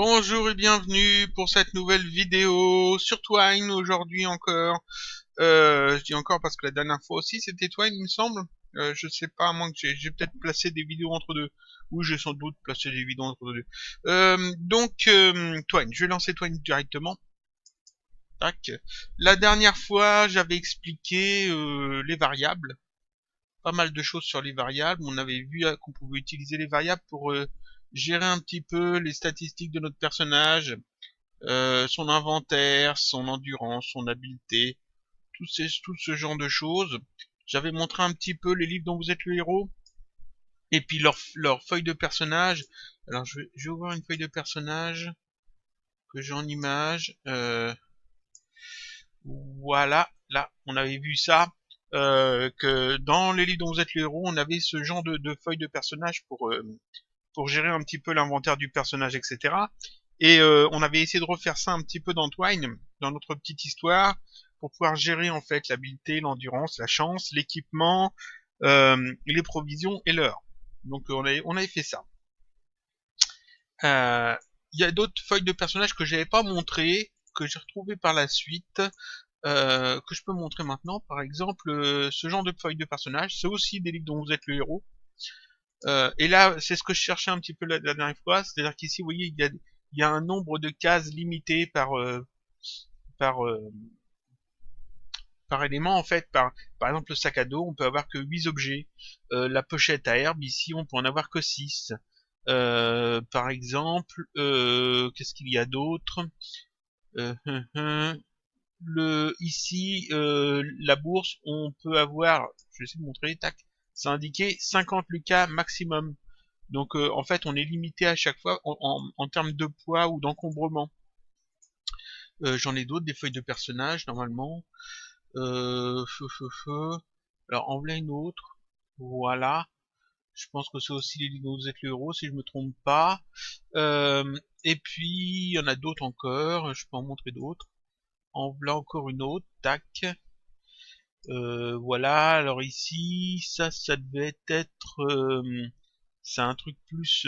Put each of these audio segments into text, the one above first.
Bonjour et bienvenue pour cette nouvelle vidéo sur Twine aujourd'hui encore. Je dis encore parce que la dernière fois aussi c'était Twine il me semble. Je sais pas, à moins que j'ai peut-être placé des vidéos entre deux. Ou j'ai sans doute placé des vidéos entre deux. Twine, je vais lancer Twine directement. Tac. La dernière fois j'avais expliqué les variables. Pas mal de choses sur les variables. On avait vu qu'on pouvait utiliser les variables pour gérer un petit peu les statistiques de notre personnage, son inventaire, son endurance, son habileté, tout ce genre de choses. J'avais montré un petit peu les livres dont vous êtes le héros, et puis leur feuille de personnage. Alors je vais ouvrir une feuille de personnage que j'ai en image. Voilà, là, on avait vu ça. Que dans les livres dont vous êtes le héros, on avait ce genre de feuille de personnage pour gérer un petit peu l'inventaire du personnage, etc. Et on avait essayé de refaire ça un petit peu dans Twine, dans notre petite histoire, pour pouvoir gérer en fait l'habileté, l'endurance, la chance, l'équipement, les provisions et l'heure. Donc on avait fait ça. Il y a d'autres feuilles de personnages que j'avais pas montrées, que j'ai retrouvées par la suite, que je peux montrer maintenant. Par exemple, ce genre de feuilles de personnages, c'est aussi des livres dont vous êtes le héros. Et là, c'est ce que je cherchais un petit peu la dernière fois, c'est-à-dire qu'ici, vous voyez, il y a un nombre de cases limité par, euh, par élément, en fait. Par exemple, le sac à dos, on peut avoir que 8 objets. La pochette à herbe, ici, on peut en avoir que 6. Par exemple, qu'est-ce qu'il y a d'autre? euh, Ici, la bourse, on peut avoir, je vais essayer de montrer, tac, c'est indiqué 50 lucas maximum. Donc en fait, on est limité à chaque fois en termes de poids ou d'encombrement. J'en ai d'autres, des feuilles de personnages normalement. Alors en voilà une autre. Voilà. Je pense que c'est aussi les livres dont vous êtes le héros, si je me trompe pas. Et puis il y en a d'autres encore. Je peux en montrer d'autres. En voilà encore une autre. Tac. Voilà. Alors ici, ça devait être. C'est un truc plus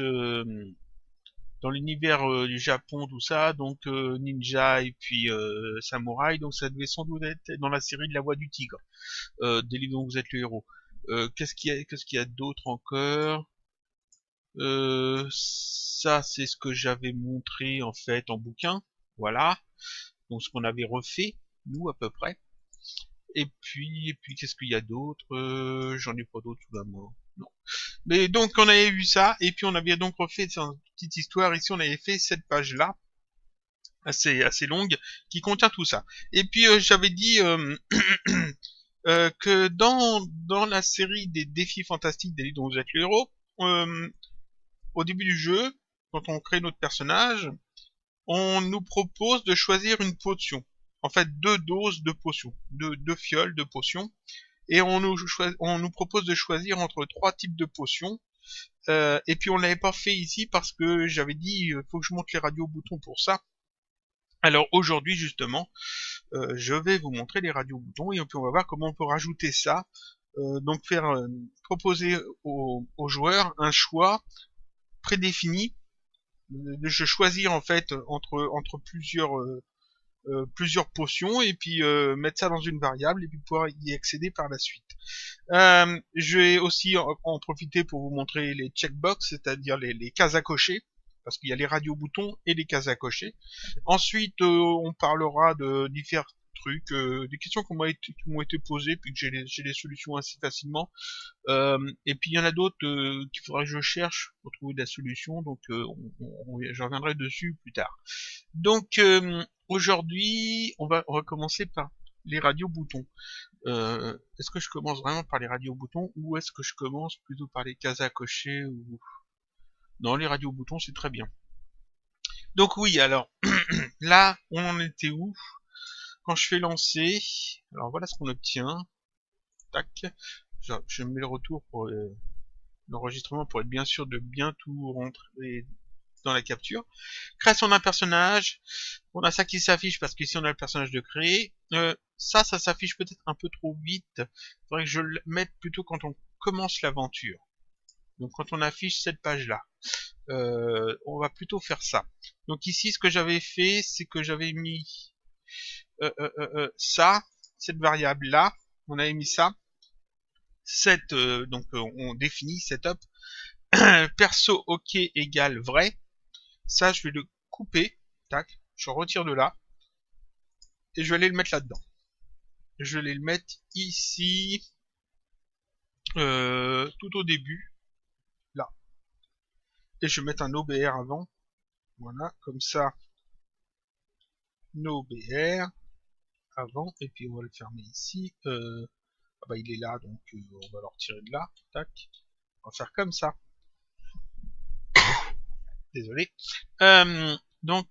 dans l'univers du Japon, tout ça, donc ninja et puis samouraï, donc ça devait sans doute être dans la série de la Voix du Tigre, des livres dont vous êtes le héros. Qu'est-ce qu'il y a d'autre encore? Ça c'est ce que j'avais montré en fait en bouquin, voilà, donc ce qu'on avait refait nous à peu près. Et puis qu'est-ce qu'il y a d'autre? J'en ai pas d'autres sous la main. Non. Mais donc on avait vu ça, et puis on avait donc refait une petite histoire, ici on avait fait cette page-là, assez longue, qui contient tout ça. Et puis j'avais dit que dans la série des défis fantastiques des livres dont vous êtes le héros, au début du jeu, quand on crée notre personnage, on nous propose de choisir une potion. En fait, 2 doses de potions, deux fioles de potions, et on nous propose de choisir entre 3 types de potions. Et puis on l'avait pas fait ici parce que j'avais dit faut que je monte les radios boutons pour ça. Alors aujourd'hui justement, je vais vous montrer les radios boutons et puis on va voir comment on peut rajouter ça. Donc proposer aux joueurs un choix prédéfini, de choisir en fait entre plusieurs potions et puis mettre ça dans une variable et puis pouvoir y accéder par la suite. Je vais aussi en profiter pour vous montrer les checkbox, c'est-à-dire les cases à cocher, parce qu'il y a les radio-boutons et les cases à cocher. Ensuite, on parlera de différents trucs, des questions qui m'ont été posées, puis que j'ai les solutions assez facilement. Et puis il y en a d'autres qu'il faudrait que je cherche pour trouver la solution, donc je reviendrai dessus plus tard. Donc aujourd'hui, on va commencer par les radio-boutons. Est-ce que je commence vraiment par les radio-boutons ou est-ce que je commence plutôt par les cases à cocher ou... Non, les radio-boutons c'est très bien. Donc oui, alors là, on en était où? Quand je fais lancer, alors voilà ce qu'on obtient. Tac, je mets le retour pour l'enregistrement pour être bien sûr de bien tout rentrer dans la capture. Création d'un personnage. On a ça qui s'affiche parce qu'ici on a le personnage de créer. Ça s'affiche peut-être un peu trop vite. Il faudrait que je le mette plutôt quand on commence l'aventure. Donc quand on affiche cette page-là, on va plutôt faire ça. Donc ici, ce que j'avais fait, c'est que j'avais mis ça, cette variable-là, on avait mis ça, donc on définit setup, perso ok égale vrai, ça je vais le couper, tac, je retire de là, et je vais aller le mettre là-dedans. Je vais aller le mettre ici, tout au début, là. Et je vais mettre un OBR avant, voilà, comme ça, OBR avant, et puis on va le fermer ici, ah bah il est là, donc on va le retirer de là, tac, on va faire comme ça. Désolé. Donc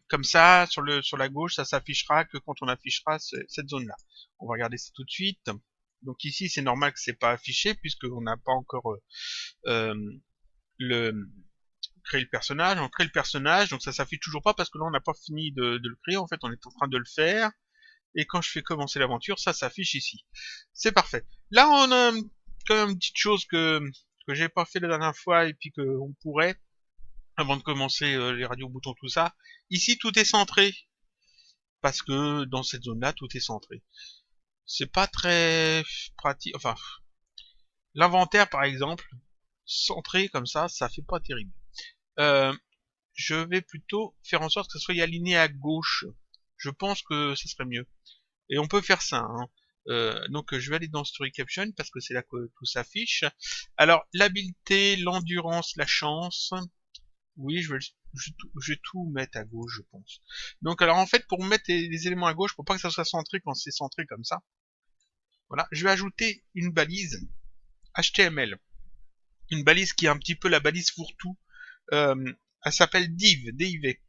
comme ça, sur la gauche, ça s'affichera que quand on affichera cette zone-là. On va regarder ça tout de suite. Donc ici, c'est normal que c'est pas affiché puisqu'on n'a pas encore créé le personnage. On crée le personnage, donc ça s'affiche toujours pas parce que là, on n'a pas fini de le créer. En fait, on est en train de le faire. Et quand je fais commencer l'aventure, ça s'affiche ici. C'est parfait. Là, on a quand même une petite chose que j'ai pas fait la dernière fois et puis qu'on pourrait avant de commencer les radios boutons tout ça. Ici tout est centré parce que dans cette zone là tout est centré. C'est pas très pratique, enfin l'inventaire par exemple centré comme ça fait pas terrible. Je vais plutôt faire en sorte que ça soit aligné à gauche. Je pense que ça serait mieux. Et on peut faire ça. Hein. Donc je vais aller dans Story Caption parce que c'est là que tout s'affiche. Alors l'habileté, l'endurance, la chance. Oui, je vais tout mettre à gauche, je pense. Donc alors en fait, pour mettre les éléments à gauche, pour pas que ça soit centré quand c'est centré comme ça, voilà, je vais ajouter une balise HTML. Une balise qui est un petit peu la balise fourre-tout. Elle s'appelle div, D-I-V.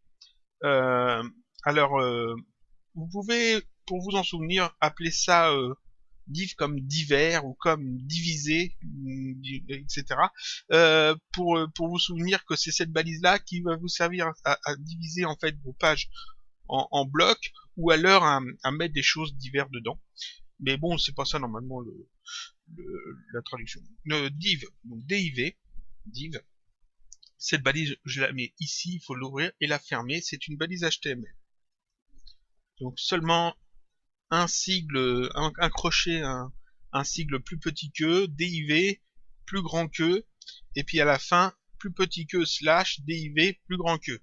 Euh, alors, vous pouvez, pour vous en souvenir, appeler ça div comme divers ou comme divisé, etc. Pour vous souvenir que c'est cette balise-là qui va vous servir à diviser en fait vos pages en blocs ou alors à mettre des choses diverses dedans. Mais bon, c'est pas ça normalement la traduction. Div, donc div, div. Cette balise, je la mets ici, il faut l'ouvrir et la fermer. C'est une balise HTML. Donc seulement un sigle, un crochet, un sigle plus petit que, div, plus grand que, et puis à la fin, plus petit que, slash, div, plus grand que.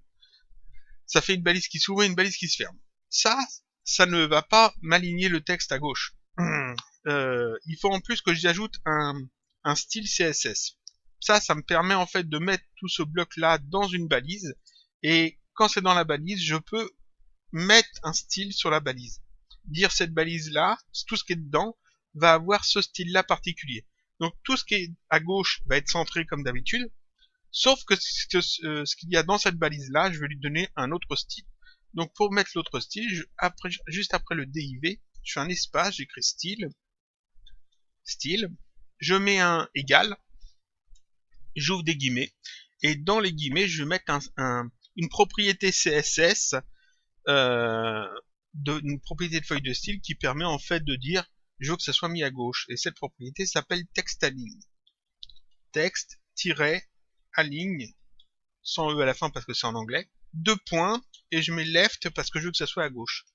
Ça fait une balise qui s'ouvre et une balise qui se ferme. Ça ne va pas m'aligner le texte à gauche. Il faut en plus que j'ajoute un style CSS. Ça me permet en fait de mettre tout ce bloc-là dans une balise, et quand c'est dans la balise, je peux mettre un style sur la balise. Dire cette balise-là, tout ce qui est dedans, va avoir ce style-là particulier. Donc tout ce qui est à gauche va être centré comme d'habitude, sauf que ce qu'il y a dans cette balise-là, je vais lui donner un autre style. Donc pour mettre l'autre style, juste après le div, je fais un espace, j'écris style, je mets un égal, j'ouvre des guillemets, et dans les guillemets, je vais mettre une propriété CSS, une propriété de feuille de style qui permet en fait de dire je veux que ça soit mis à gauche, et cette propriété s'appelle textAlign. Text-align, sans E à la fin parce que c'est en anglais, 2 points, et je mets left parce que je veux que ça soit à gauche.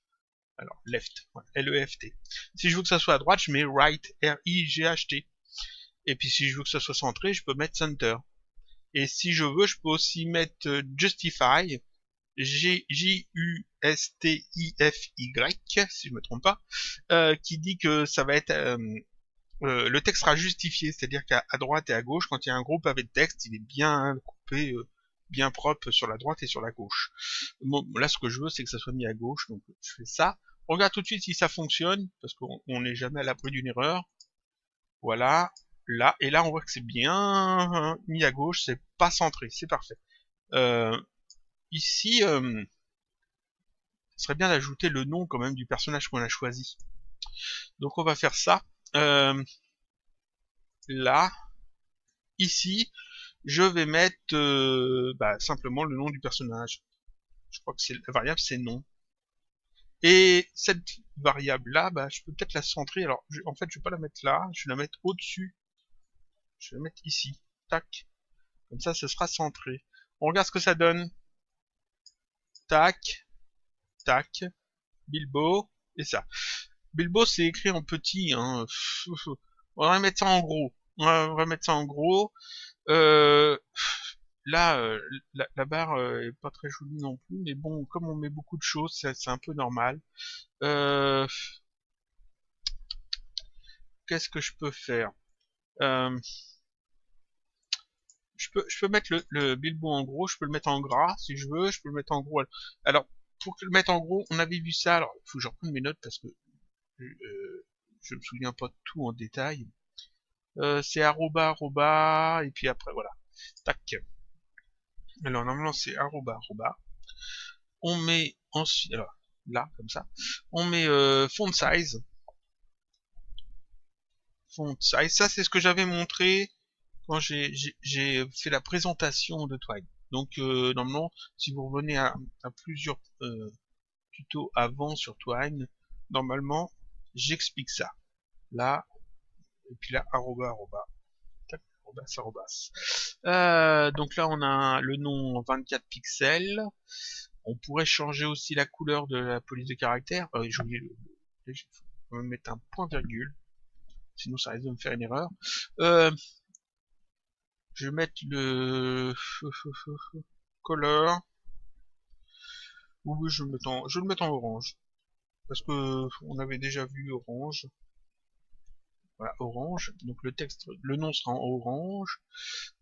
Alors, left, L-E-F-T. Si je veux que ça soit à droite, je mets right, R-I-G-H-T. Et puis si je veux que ça soit centré, je peux mettre center. Et si je veux, je peux aussi mettre justify, G-U-S-T-I-F-Y, si je me trompe pas, qui dit que ça va être le texte sera justifié, c'est-à-dire qu'à droite et à gauche, quand il y a un gros pavé de texte, il est bien coupé, bien propre sur la droite et sur la gauche. Bon, là, ce que je veux, c'est que ça soit mis à gauche, donc je fais ça. On regarde tout de suite si ça fonctionne, parce qu'on n'est jamais à l'abri d'une erreur. Voilà, là, et là, on voit que c'est bien mis à gauche, c'est pas centré, c'est parfait. Ici, ce serait bien d'ajouter le nom quand même du personnage qu'on a choisi. Donc on va faire ça. Là, ici, je vais mettre simplement le nom du personnage. Je crois que la variable c'est nom. Et cette variable là, je peux peut-être la centrer. Alors en fait je vais pas la mettre là, je vais la mettre au-dessus. Je vais la mettre ici. Tac. Comme ça, ce sera centré. On regarde ce que ça donne. Tac. Tac. Bilbo. Et ça. Bilbo, c'est écrit en petit. Hein. On va mettre ça en gros. On va mettre ça en gros. Euh, Là, la barre est pas très jolie non plus, mais bon, comme on met beaucoup de choses, c'est un peu normal. Euh, Qu'est-ce que je peux faire? euh, je peux mettre le Bilbo en gros, je peux le mettre en gras si je veux, je peux le mettre en gros. Alors, pour le mettre en gros, on avait vu ça. Alors, il faut que je reprenne mes notes parce que je me souviens pas de tout en détail. C'est arroba, arroba, et puis après, voilà. Tac. Alors, normalement, c'est arroba, arroba. On met ensuite, alors, là, comme ça, on met font size. Font size, ça c'est ce que j'avais montré quand j'ai fait la présentation de Twine. Donc, normalement, si vous revenez à plusieurs tutos avant sur Twine, normalement, j'explique ça. Là, et puis là, arroba, arroba. Tac, arrobas, arrobas. Donc là, on a le nom 24 pixels. On pourrait changer aussi la couleur de la police de caractère. J'ai oublié je vais mettre un point virgule. Sinon, ça risque de me faire une erreur. Je vais mettre le color. Ou je vais le mettre en orange. Parce que on avait déjà vu orange. Voilà, orange. Donc le texte, le nom sera en orange.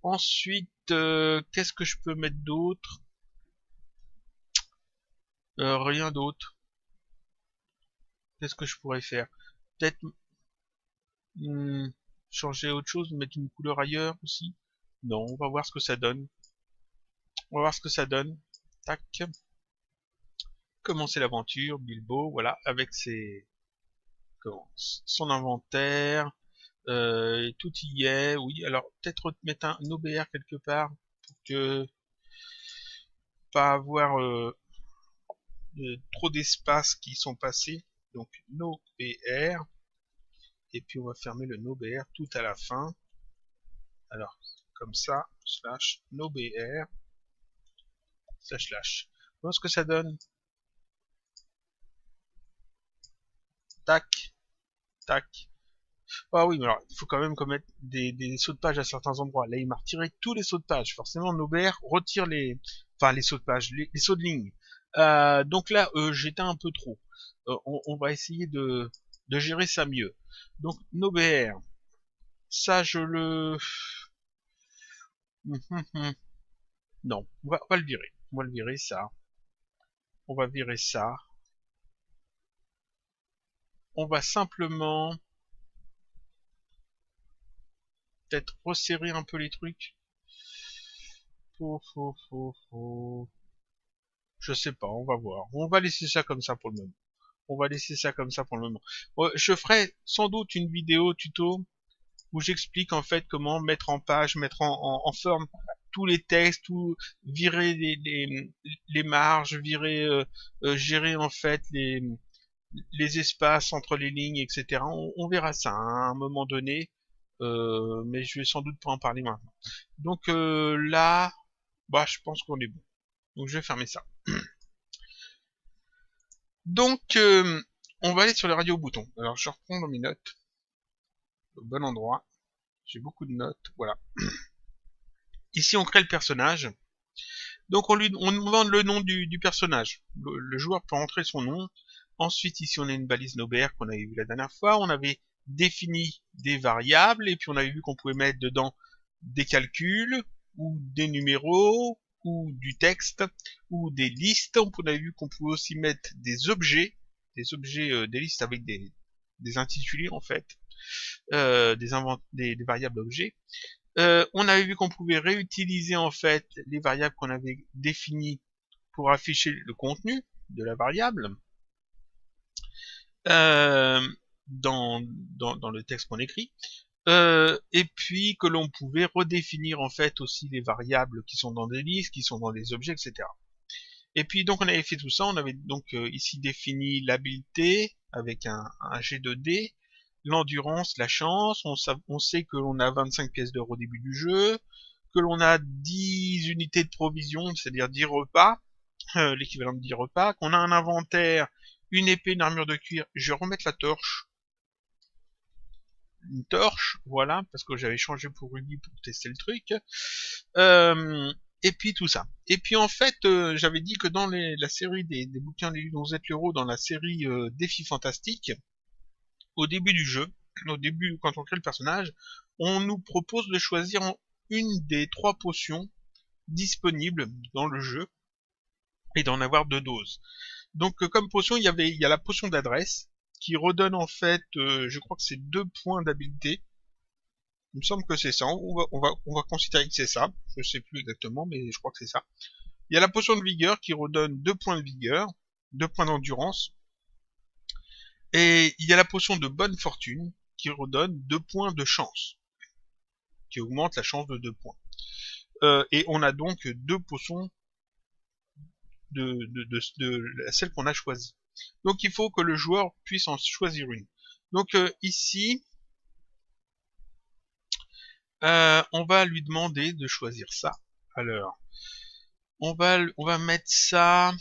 Ensuite, qu'est-ce que je peux mettre d'autre? Rien d'autre. Qu'est-ce que je pourrais faire? Peut-être changer autre chose, mettre une couleur ailleurs aussi. Non, on va voir ce que ça donne. On va voir ce que ça donne. Tac. Commencer l'aventure, Bilbo, voilà, avec son inventaire. Tout y est, oui. Alors peut-être mettre un OBR quelque part pour que pas avoir trop d'espace qui sont passés. Donc NoBR. Et puis on va fermer le NoBR tout à la fin. Alors, comme ça, slash NoBR, slash. Voilà ce que ça donne. Tac, tac. Ah oui, mais alors, il faut quand même commettre des sauts de page à certains endroits. Là, il m'a retiré tous les sauts de page. Forcément, NoBR retire enfin, les sauts de page, les sauts de ligne. Donc là, j'étais un peu trop. On va essayer de gérer ça mieux. Donc, NoBR. Ça, je le... Non, on va le virer. On va le virer, ça. On va virer ça. On va simplement... peut-être resserrer un peu les trucs. Je sais pas, on va voir. On va laisser ça comme ça pour le moment. On va laisser ça comme ça pour le moment. Je ferai sans doute une vidéo tuto où j'explique en fait comment mettre en page, mettre en forme tous les textes, virer les marges, virer, gérer en fait les espaces entre les lignes, etc. On verra ça hein, à un moment donné, mais je vais sans doute pas en parler maintenant. Donc là, bah je pense qu'on est bon. Donc je vais fermer ça. Donc on va aller sur les radios boutons. Alors je reprends dans mes notes au bon endroit. J'ai beaucoup de notes, voilà. Ici on crée le personnage. Donc on demande le nom du personnage. Le joueur peut entrer son nom. Ensuite ici on a une balise NoBR qu'on avait vu la dernière fois. On avait défini des variables et puis on avait vu qu'on pouvait mettre dedans des calculs ou des numéros ou du texte ou des listes. On avait vu qu'on pouvait aussi mettre des objets, des listes avec des intitulés en fait, des variables objets. On avait vu qu'on pouvait réutiliser en fait les variables qu'on avait définies pour afficher le contenu de la variable dans le texte qu'on écrit. Et puis que l'on pouvait redéfinir en fait aussi les variables qui sont dans des listes, qui sont dans des objets, etc. Et puis donc on avait fait tout ça, on avait donc ici défini l'habileté avec un G2D, l'endurance, la chance, on sait que l'on a 25 pièces d'or au début du jeu, que l'on a 10 unités de provision, c'est-à-dire 10 repas, l'équivalent de 10 repas, qu'on a un inventaire, une épée, une armure de cuir. Je vais remettre la torche. Une torche, voilà, parce que j'avais changé pour Ruby pour tester le truc. Et puis tout ça. Et puis en fait, j'avais dit que dans la série des bouquins Les Ludons l'Euro, dans la série Défis Fantastiques, au début du jeu, au début quand on crée le personnage, on nous propose de choisir une des 3 potions disponibles dans le jeu et d'en avoir 2 doses. Donc comme potion, il y a la potion d'adresse qui redonne en fait, je crois que c'est 2 points d'habileté. Il me semble que c'est ça. On va considérer que c'est ça. Je sais plus exactement, mais je crois que c'est ça. Il y a la potion de vigueur qui redonne 2 points de vigueur, 2 points d'endurance. Et il y a la potion de bonne fortune qui redonne 2 points de chance, qui augmente la chance de 2 points. Et on a donc 2 potions de celle qu'on a choisie. Donc il faut que le joueur puisse en choisir une. Donc ici, on va lui demander de choisir ça. Alors, on va mettre ça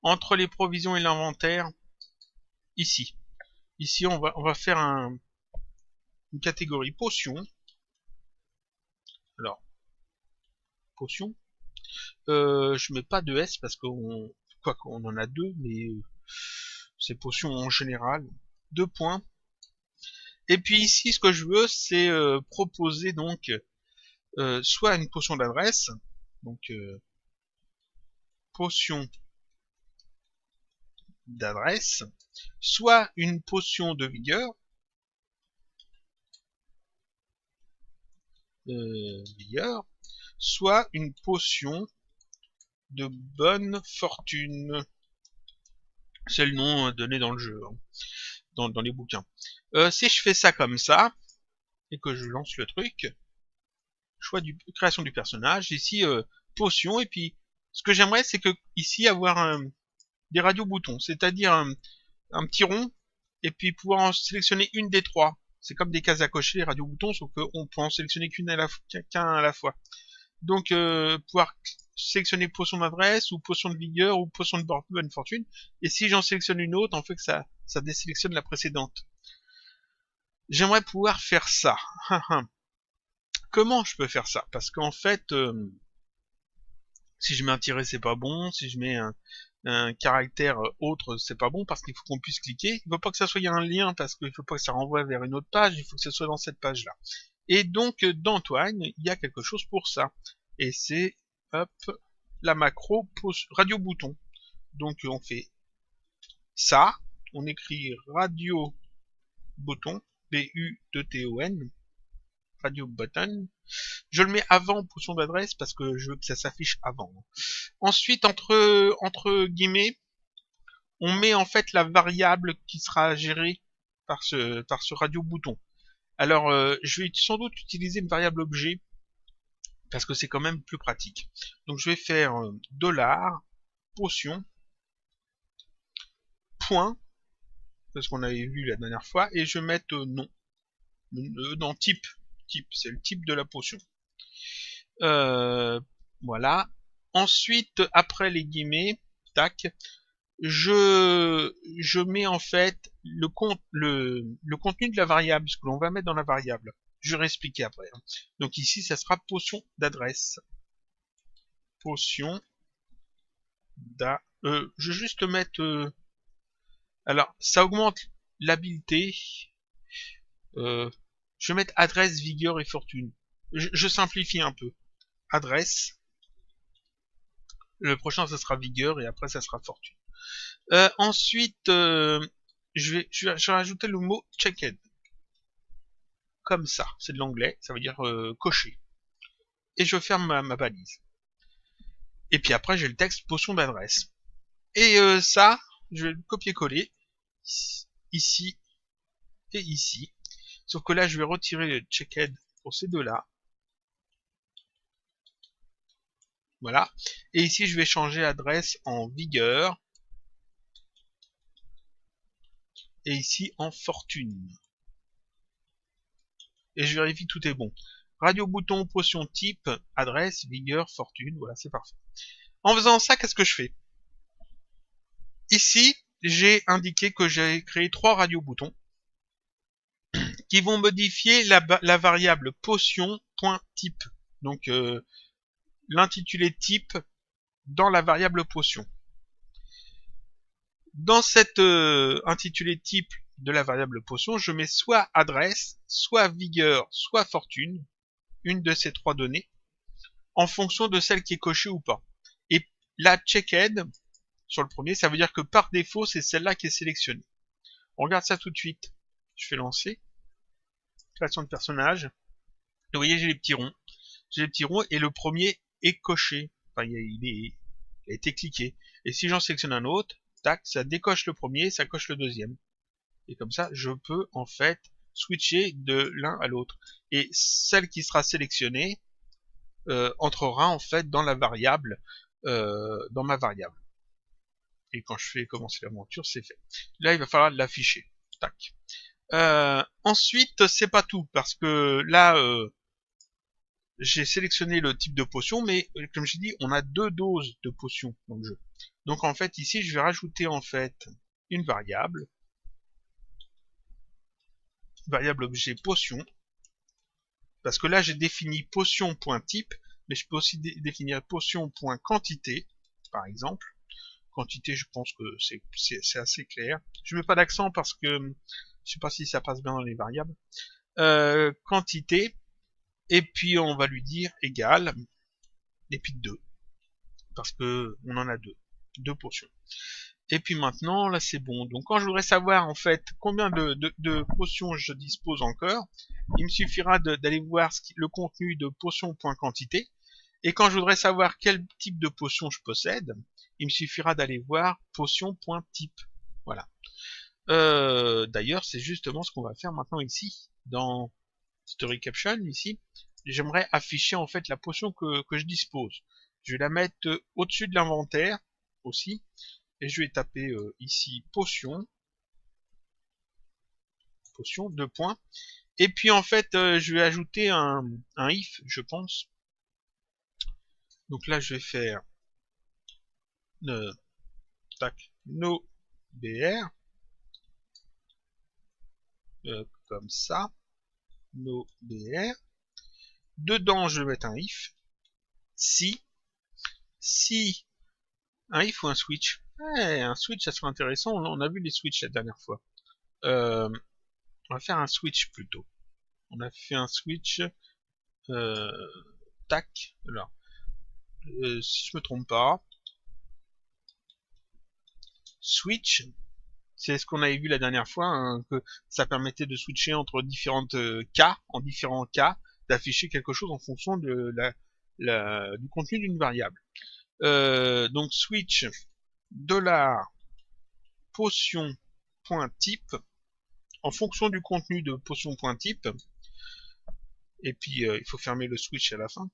entre les provisions et l'inventaire, ici. Ici, on va faire une catégorie potion. Alors, potion. Je mets pas de S parce qu'on en a 2, mais c'est potion en général. 2 points. Et puis ici, ce que je veux, c'est proposer donc soit une potion d'adresse, donc potion d'adresse, soit une potion de vigueur, soit une potion de bonne fortune. C'est le nom donné dans le jeu, hein, dans les bouquins. Si je fais ça comme ça, et que je lance le truc, choix du création du personnage, ici potion, et puis ce que j'aimerais c'est que ici avoir des radio-boutons, c'est-à-dire un petit rond, et puis pouvoir en sélectionner une des 3. C'est comme des cases à cocher, les radio-boutons, sauf qu'on peut en sélectionner qu'un à la fois. Donc pouvoir sélectionner potion d'adresse, ou potion de vigueur, ou potion de bonne fortune, et si j'en sélectionne une autre, en fait que ça désélectionne la précédente. J'aimerais pouvoir faire ça. Comment je peux faire ça? Parce qu'en fait, si je mets un tiret, c'est pas bon. Si je mets un caractère autre, c'est pas bon, parce qu'il faut qu'on puisse cliquer. Il ne faut pas que ça soit un lien, parce qu'il ne faut pas que ça renvoie vers une autre page. Il faut que ça soit dans cette page-là. Et donc, dans Twine, il y a quelque chose pour ça. Et c'est, hop, la macro radio bouton. Donc, on fait ça. On écrit radio bouton, B-U-T-T-O-N, radio button. Je le mets avant potion d'adresse parce que je veux que ça s'affiche avant. Ensuite, entre guillemets, on met en fait la variable qui sera gérée par ce radio bouton. Alors, je vais sans doute utiliser une variable objet parce que c'est quand même plus pratique. Donc, je vais faire dollar potion point, parce qu'on avait vu la dernière fois, et je vais mettre nom. Dans type, c'est le type de la potion. Voilà. Ensuite, après les guillemets, tac, je mets en fait le contenu de la variable, ce que l'on va mettre dans la variable. Je vais réexpliquer après. Donc ici, ça sera potion d'adresse. Potion je vais juste mettre... alors, ça augmente l'habileté. Je vais mettre adresse, vigueur et fortune. Je simplifie un peu. Adresse. Le prochain, ça sera vigueur et après, ça sera fortune. Ensuite, je vais rajouter le mot checked. Comme ça. C'est de l'anglais. Ça veut dire cocher. Et je ferme ma balise. Et puis après, j'ai le texte potion d'adresse. Et ça, je vais le copier-coller. Ici. Et ici. Sauf que là, je vais retirer le checked pour ces deux-là. Voilà. Et ici, je vais changer adresse en vigueur. et ici en fortune. Et je vérifie tout est bon. Radio bouton, potion type, adresse, vigueur, fortune, voilà, c'est parfait. En faisant ça, qu'est-ce que je fais? Ici, j'ai indiqué que j'ai créé 3 radio boutons qui vont modifier la variable potion.type. Donc l'intitulé type dans la variable potion. Dans cet intitulé type de la variable potion, je mets soit adresse, soit vigueur, soit fortune, une de ces 3 données, en fonction de celle qui est cochée ou pas. Et la checked, sur le premier, ça veut dire que par défaut, c'est celle-là qui est sélectionnée. On regarde ça tout de suite. Je fais lancer. Création de personnage. Vous voyez, j'ai les petits ronds. J'ai les petits ronds et le premier est coché. Enfin, il a été cliqué. Et si j'en sélectionne un autre, tac, ça décoche le premier, ça coche le deuxième. Et comme ça, je peux en fait switcher de l'un à l'autre. Et celle qui sera sélectionnée entrera en fait dans la variable, dans ma variable. Et quand je fais commencer l'aventure, c'est fait. Là, il va falloir l'afficher. Tac. Ensuite, c'est pas tout, parce que là, j'ai sélectionné le type de potion, mais comme j'ai dit, on a 2 doses de potions dans le jeu. Donc en fait, ici, je vais rajouter en fait une variable objet potion, parce que là, j'ai défini potion.type, mais je peux aussi définir potion.quantité, par exemple. Quantité, je pense que c'est assez clair. Je mets pas d'accent parce que je sais pas si ça passe bien dans les variables. Quantité, et puis on va lui dire égal, et puis 2, parce que on en a 2 potions. Et puis maintenant, là c'est bon. Donc quand je voudrais savoir en fait combien de potions je dispose encore, il me suffira d'aller voir le contenu de potion.quantité. Et quand je voudrais savoir quel type de potion je possède, il me suffira d'aller voir potion.type. Voilà. D'ailleurs, c'est justement ce qu'on va faire maintenant ici, dans Story Caption, ici. J'aimerais afficher en fait la potion que je dispose. Je vais la mettre au-dessus de l'inventaire, aussi. Et je vais taper ici potion, 2 points. Et puis en fait, je vais ajouter un if, je pense. Donc là, je vais faire tac, no br, comme ça, no br. Dedans, je vais mettre un if. Si un if ou un switch. Un switch, ça serait intéressant. On a vu les switches la dernière fois. On va faire un switch plutôt. On a fait un switch. Tac. Alors, si je me trompe pas, switch, c'est ce qu'on avait vu la dernière fois, hein, que ça permettait de switcher entre différentes cas, en différents cas, d'afficher quelque chose en fonction de du contenu d'une variable. Donc switch $potion.type en fonction du contenu de potion.type. Et puis il faut fermer le switch à la fin.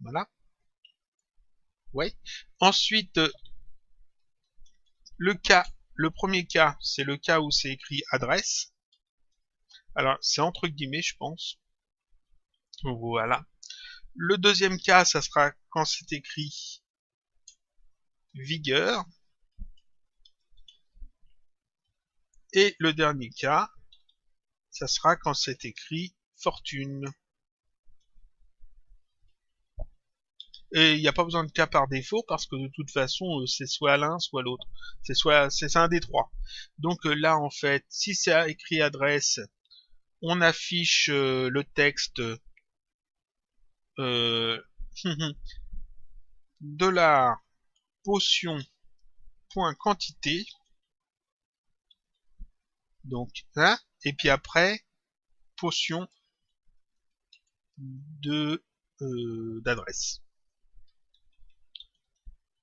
Voilà. Ouais. Ensuite, le premier cas, c'est le cas où c'est écrit adresse. Alors, c'est entre guillemets, je pense. Voilà. Le deuxième cas, ça sera quand c'est écrit vigueur. Et le dernier cas, ça sera quand c'est écrit fortune. Et il n'y a pas besoin de cas par défaut parce que de toute façon c'est soit l'un soit l'autre. C'est un des 3. Donc là en fait, si c'est écrit adresse, on affiche le texte $potion.quantité. Donc hein, et puis après potion d'adresse.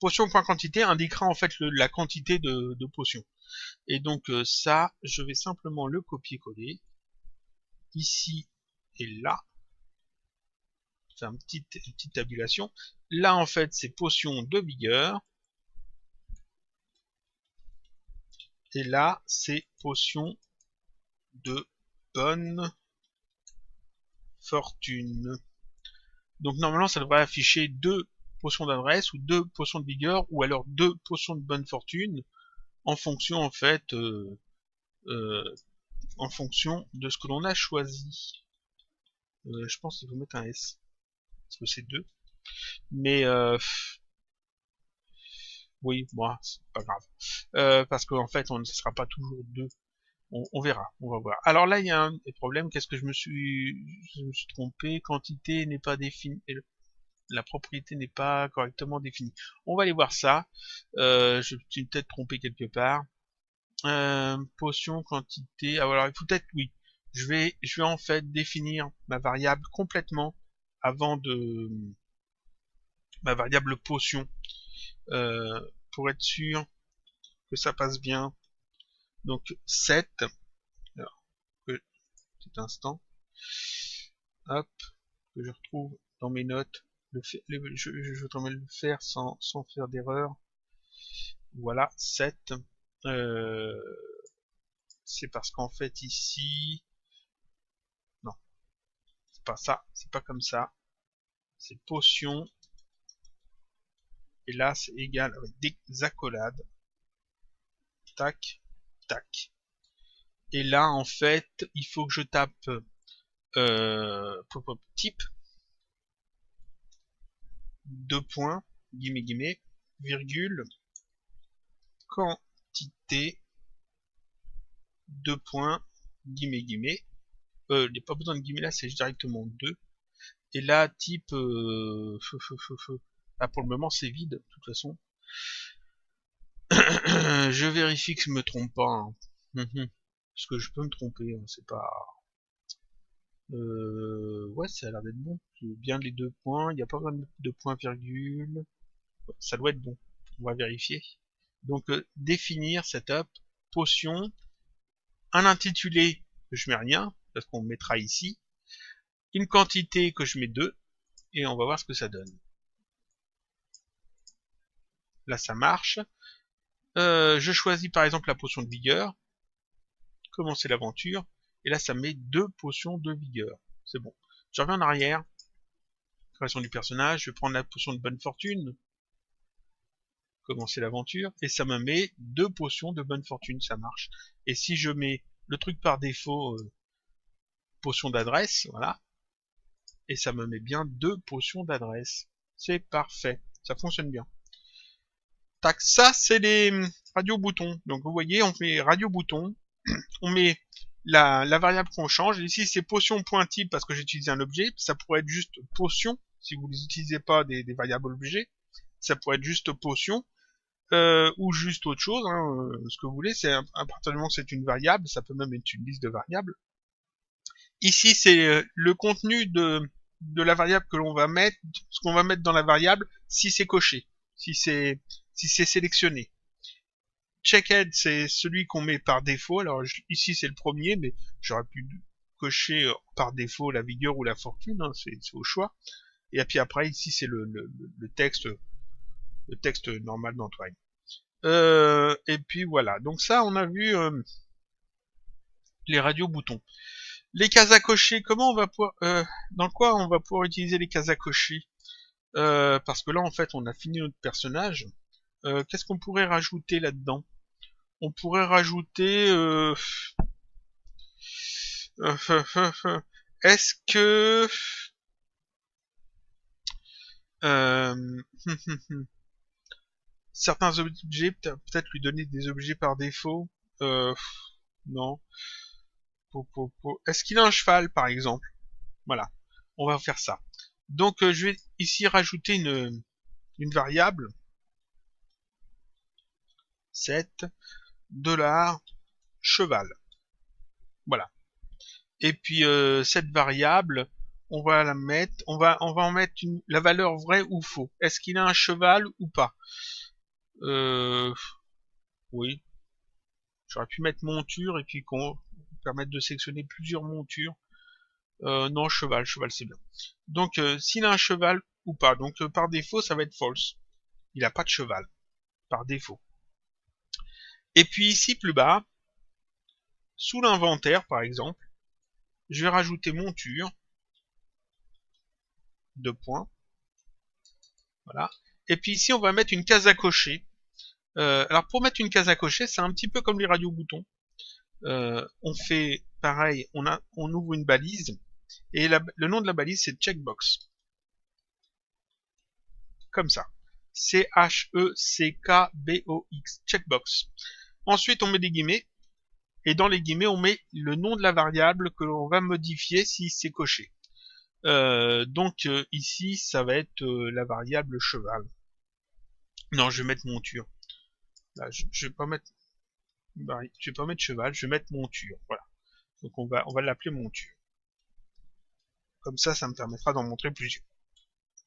Potion.quantité indiquera en fait la quantité de potions. Et donc ça, je vais simplement le copier-coller ici et là. C'est une petite tabulation. Là en fait c'est potion de vigueur. Et là, c'est potion de bonne fortune. Donc normalement, ça devrait afficher 2 potions d'adresse ou 2 potions de vigueur ou alors 2 potions de bonne fortune en fonction en fait en fonction de ce que l'on a choisi. Je pense qu'il faut mettre un S parce que c'est 2. Mais oui, moi, c'est pas grave. Parce qu'en fait, ce ne sera pas toujours 2. On verra, on va voir. Alors là, il y a un problème. Qu'est-ce que je me suis trompé. Quantité n'est pas définie. La propriété n'est pas correctement définie. On va aller voir ça. Je me suis peut-être trompé quelque part. Potion, quantité. Ah voilà, il faut peut-être, oui. Je vais en fait définir ma variable complètement avant de ma variable potion pour être sûr que ça passe bien. Donc 7. Alors, petit instant. Hop, que je retrouve dans mes notes. Je voudrais le faire sans faire d'erreur. Voilà, 7. C'est parce qu'en fait ici... Non, c'est pas ça, c'est pas comme ça. C'est potion. Et là, c'est égal avec des accolades. Tac, tac. Et là, en fait, il faut que je tape type, 2 points, guillemets, virgule, quantité, 2 points, guillemets. Il n'y a pas besoin de guillemets là, c'est directement 2. Et là, type, ah, pour le moment, c'est vide, de toute façon. Je vérifie que je me trompe pas. Hein. Parce que je peux me tromper, hein, c'est pas... ouais, ça a l'air d'être bon. Bien les 2 points, il n'y a pas besoin de points virgule. Ça doit être bon. On va vérifier. Donc, définir, setup, potion, un intitulé que je mets rien, parce qu'on mettra ici, une quantité que je mets 2, et on va voir ce que ça donne. Là, ça marche. Je choisis par exemple la potion de vigueur, commencer l'aventure, et là, ça met 2 potions de vigueur. C'est bon. Je reviens en arrière, création du personnage, je vais prendre la potion de bonne fortune, commencer l'aventure, et ça me met 2 potions de bonne fortune, ça marche. Et si je mets le truc par défaut, potion d'adresse, voilà, et ça me met bien 2 potions d'adresse. C'est parfait, ça fonctionne bien. Tac, ça c'est les radio-boutons. Donc vous voyez, on fait radio-bouton, on met la variable qu'on change. Ici c'est potion.type parce que j'ai utilisé un objet, ça pourrait être juste potion, si vous n'utilisez pas des variables objets, ça pourrait être juste potion. Ou juste autre chose, hein, ce que vous voulez, c'est à partir du moment que c'est une variable, ça peut même être une liste de variables. Ici, c'est le contenu de la variable que l'on va mettre, ce qu'on va mettre dans la variable, si c'est coché, si c'est sélectionné. Checked, c'est celui qu'on met par défaut. Alors ici, c'est le premier, mais j'aurais pu cocher par défaut la vigueur ou la fortune, hein, c'est au choix. Et puis après, ici, c'est le texte normal d'Antoine. Et puis voilà. Donc ça, on a vu les radio-boutons. Les cases à cocher, comment on va pouvoir... dans quoi on va pouvoir utiliser les cases à cocher parce que là, en fait, on a fini notre personnage. Qu'est-ce qu'on pourrait rajouter là-dedans? On pourrait rajouter... est-ce que... certains objets, peut-être lui donner des objets par défaut. Non. Est-ce qu'il a un cheval, par exemple? Voilà. On va faire ça. Donc, je vais ici rajouter une variable. 7 $ cheval. Voilà. Et puis, cette variable, on va la mettre, on va en mettre la valeur vraie ou faux. Est-ce qu'il a un cheval ou pas? Oui. J'aurais pu mettre monture et puis qu'on permette de sélectionner plusieurs montures. Non, cheval c'est bien. Donc, s'il a un cheval ou pas. Donc, par défaut, ça va être false. Il n'a pas de cheval. Par défaut. Et puis ici plus bas, sous l'inventaire par exemple, je vais rajouter monture, 2 points, voilà. Et puis ici on va mettre une case à cocher. Alors pour mettre une case à cocher, c'est un petit peu comme les radio-boutons. On fait pareil, on ouvre une balise, et le nom de la balise c'est checkbox. Comme ça. C-H-E-C-K-B-O-X, checkbox. Ensuite on met des guillemets, et dans les guillemets on met le nom de la variable que l'on va modifier si c'est coché. Donc ici ça va être la variable cheval. Non, je vais mettre monture. Là, je vais pas mettre, je vais pas mettre cheval, je vais mettre monture. Voilà. Donc on va l'appeler monture. Comme ça me permettra d'en montrer plusieurs.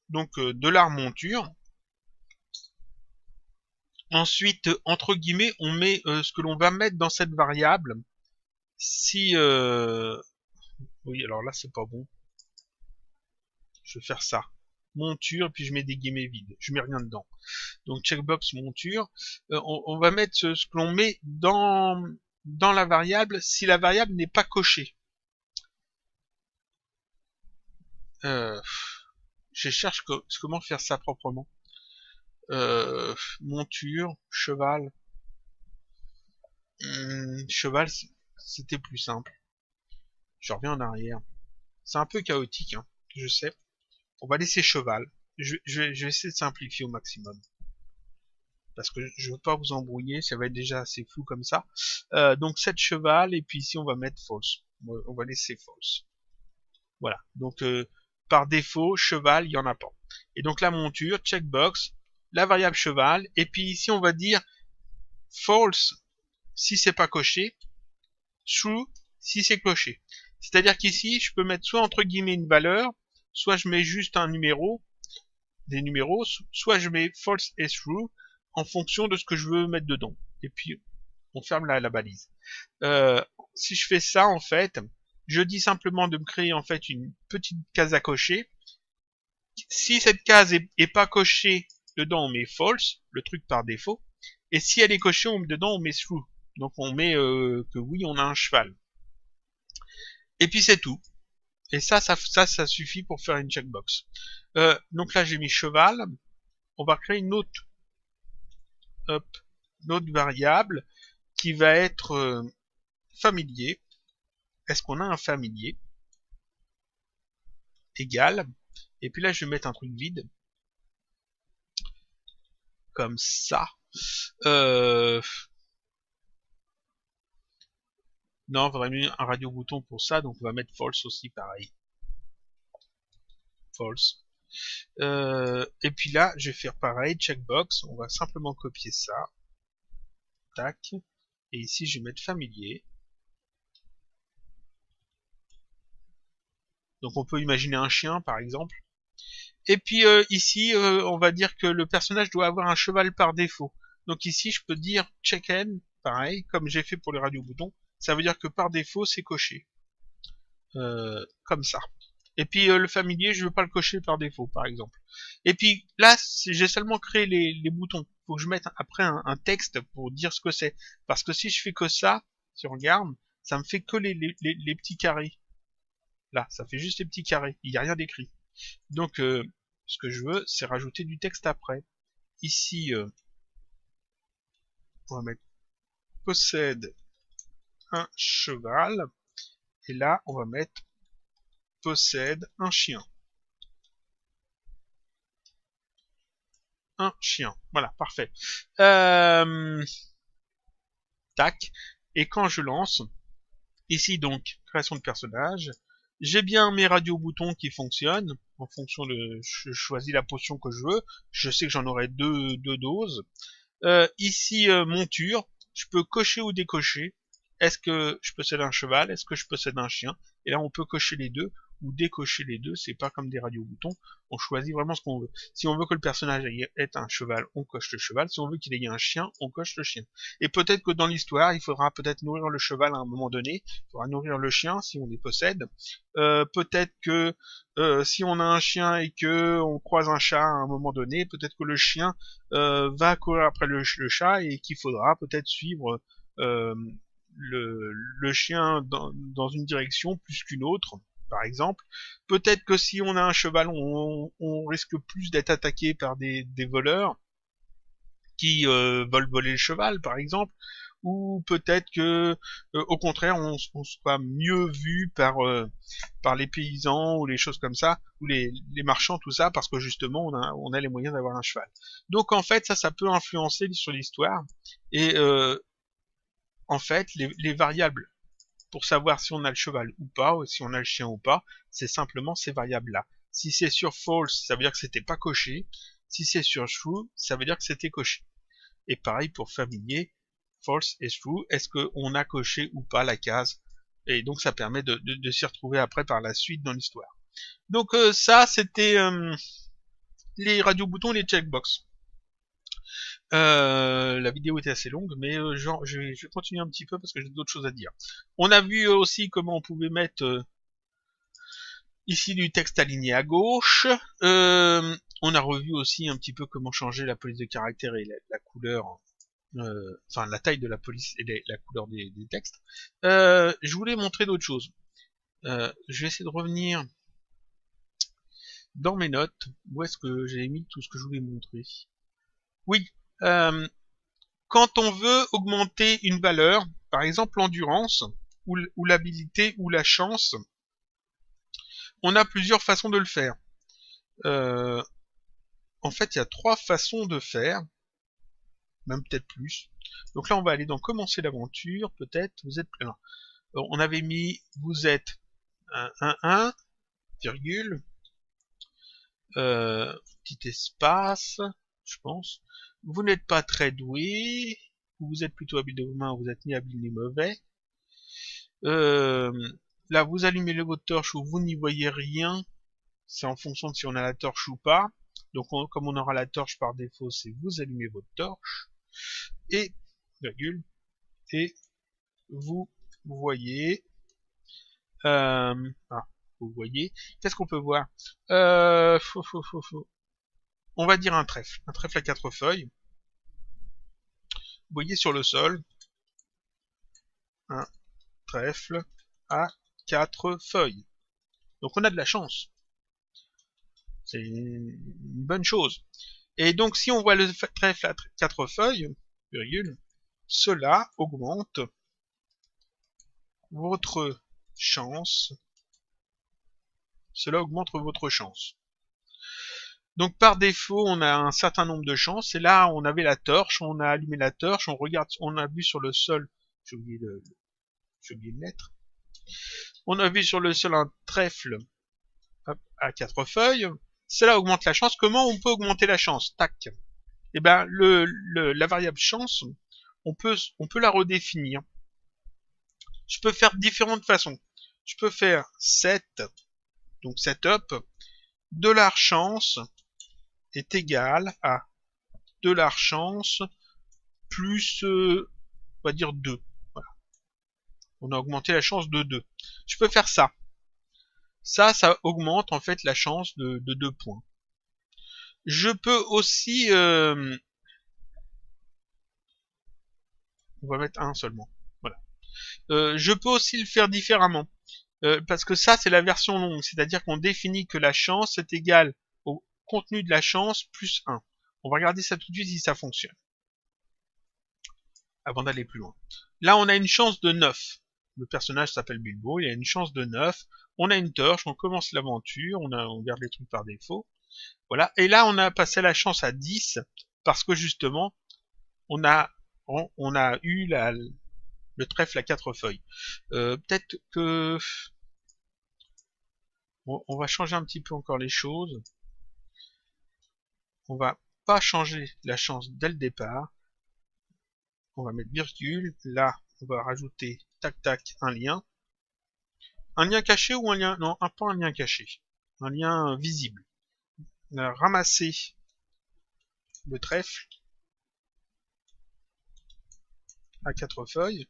Donc $monture. Ensuite, entre guillemets, on met ce que l'on va mettre dans cette variable. Si oui, alors là c'est pas bon. Je vais faire ça. Monture, puis je mets des guillemets vides. Je mets rien dedans. Donc checkbox monture. On va mettre ce que l'on met dans la variable si la variable n'est pas cochée. Je cherche comment faire ça proprement. Monture, cheval. Cheval, c'était plus simple. Je reviens en arrière. C'est un peu chaotique, hein, je sais. On va laisser cheval. Je vais essayer de simplifier au maximum. Parce que je veux pas vous embrouiller, ça va être déjà assez flou comme ça. Donc 7 cheval, et puis ici on va mettre false. On va laisser false. Voilà. Donc par défaut, cheval, il y en a pas. Et donc la monture, checkbox, la variable cheval, et puis ici on va dire false si c'est pas coché, true si c'est coché. C'est-à-dire qu'ici, je peux mettre soit entre guillemets une valeur, soit je mets juste un numéro, des numéros, soit je mets false et true en fonction de ce que je veux mettre dedans. Et puis, on ferme la balise. Si je fais ça, en fait, je dis simplement de me créer en fait une petite case à cocher. Si cette case est pas cochée, dedans on met false, le truc par défaut. Et si elle est cochée, dedans on met true. Donc on met que oui, on a un cheval. Et puis c'est tout. Et ça suffit pour faire une checkbox. Donc là j'ai mis cheval. On va créer une autre variable qui va être familier. Est-ce qu'on a un familier? Égal. Et puis là je vais mettre un truc vide. Comme ça. Non, on va mettre un radio bouton pour ça, donc on va mettre false aussi pareil. False. Et puis là, je vais faire pareil, checkbox, on va simplement copier ça. Tac. Et ici, je vais mettre familier. Donc on peut imaginer un chien, par exemple. Et puis ici, on va dire que le personnage doit avoir un cheval par défaut. Donc ici, je peux dire check-in, pareil, comme j'ai fait pour les radio-boutons. Ça veut dire que par défaut, c'est coché. Comme ça. Et puis le familier, je veux pas le cocher par défaut, par exemple. Et puis là, j'ai seulement créé les boutons. Faut que je mette après un texte pour dire ce que c'est. Parce que si je fais que ça, si on regarde, ça me fait que les petits carrés. Là, ça fait juste les petits carrés. Il n'y a rien d'écrit. Donc, ce que je veux, c'est rajouter du texte après. Ici, on va mettre possède un cheval. Et là, on va mettre possède un chien. Un chien. Voilà, parfait. Tac. Et quand je lance, ici donc, création de personnage, j'ai bien mes radio-boutons qui fonctionnent, en fonction de, je choisis la potion que je veux, je sais que j'en aurai deux doses. Ici, monture, je peux cocher ou décocher. Est-ce que je possède un cheval? Est-ce que je possède un chien? Et là, on peut cocher les deux, ou décocher les deux, c'est pas comme des radio-boutons, on choisit vraiment ce qu'on veut. Si on veut que le personnage ait un cheval, on coche le cheval, si on veut qu'il ait un chien, on coche le chien. Et peut-être que dans l'histoire, il faudra peut-être nourrir le cheval à un moment donné, il faudra nourrir le chien si on les possède, peut-être que si on a un chien et que on croise un chat à un moment donné, peut-être que le chien va courir après le chat et qu'il faudra peut-être suivre le chien dans une direction plus qu'une autre, par exemple. Peut-être que si on a un cheval, on risque plus d'être attaqué par des voleurs qui veulent voler le cheval, par exemple. Ou peut-être que, au contraire, on sera mieux vu par les paysans ou les choses comme ça, ou les marchands, tout ça, parce que justement, on a les moyens d'avoir un cheval. Donc en fait, ça peut influencer sur l'histoire. Et en fait, les variables pour savoir si on a le cheval ou pas, ou si on a le chien ou pas, c'est simplement ces variables-là. Si c'est sur false, ça veut dire que c'était pas coché. Si c'est sur true, ça veut dire que c'était coché. Et pareil pour familier, false et true, est-ce qu'on a coché ou pas la case? Et donc ça permet de s'y retrouver après par la suite dans l'histoire. Donc ça, c'était les radio-boutons, les checkbox. La vidéo était assez longue, mais je vais continuer un petit peu parce que j'ai d'autres choses à dire. On a vu aussi comment on pouvait mettre ici du texte aligné à gauche. On a revu aussi un petit peu comment changer la police de caractère et la couleur, enfin la taille de la police et la couleur des textes. Je voulais montrer d'autres choses. Je vais essayer de revenir dans mes notes. Où est-ce que j'ai mis tout ce que je voulais montrer? Oui. Quand on veut augmenter une valeur, par exemple l'endurance, ou l'habilité, ou la chance, on a plusieurs façons de le faire. En fait, il y a 3 façons de faire, même peut-être plus. Donc là, on va aller dans commencer l'aventure, peut-être, vous êtes plein. On avait mis, vous êtes 1, virgule, petit espace, je pense. Vous n'êtes pas très doué, vous êtes plutôt habile de vos mains, vous êtes ni habile ni mauvais. Là, vous allumez votre torche ou vous n'y voyez rien. C'est en fonction de si on a la torche ou pas. Donc, comme on aura la torche par défaut, c'est vous allumez votre torche. Et, virgule, et vous voyez... vous voyez... Qu'est-ce qu'on peut voir On va dire un trèfle à 4 feuilles. Vous voyez sur le sol un trèfle à 4 feuilles. Donc on a de la chance. C'est une bonne chose. Et donc si on voit le trèfle à 4 feuilles, virgule, cela augmente votre chance. Cela augmente votre chance. Donc par défaut, on a un certain nombre de chances. Et là, on avait la torche, on a allumé la torche, on regarde, on a vu sur le sol. J'ai oublié une lettre. On a vu sur le sol un trèfle à 4 feuilles. Cela augmente la chance. Comment on peut augmenter la chance? Tac. Eh ben, la variable chance, on peut la redéfinir. Je peux faire de différentes façons. Je peux faire set, donc setup, $chance est égal à $chance plus, on va dire 2. Voilà. On a augmenté la chance de 2. Je peux faire ça. Ça augmente en fait la chance de 2 points. Je peux aussi... on va mettre 1 seulement. Voilà. Je peux aussi le faire différemment. Parce que ça, c'est la version longue. C'est-à-dire qu'on définit que la chance est égale au contenu de la chance plus 1. On va regarder ça tout de suite si ça fonctionne. Avant d'aller plus loin. Là, on a une chance de 9. Le personnage s'appelle Bilbo, il a une chance de 9. On a une torche, on commence l'aventure, on garde les trucs par défaut. Voilà. Et là, on a passé la chance à 10 parce que justement, on a eu le trèfle à 4 feuilles. Peut-être que... Bon, on va changer un petit peu encore les choses. On va pas changer la chance dès le départ. On va mettre virgule. Là, on va rajouter tac tac un lien. Un lien caché ou un lien... Non, pas un lien caché. Un lien visible. Ramasser le trèfle à 4 feuilles.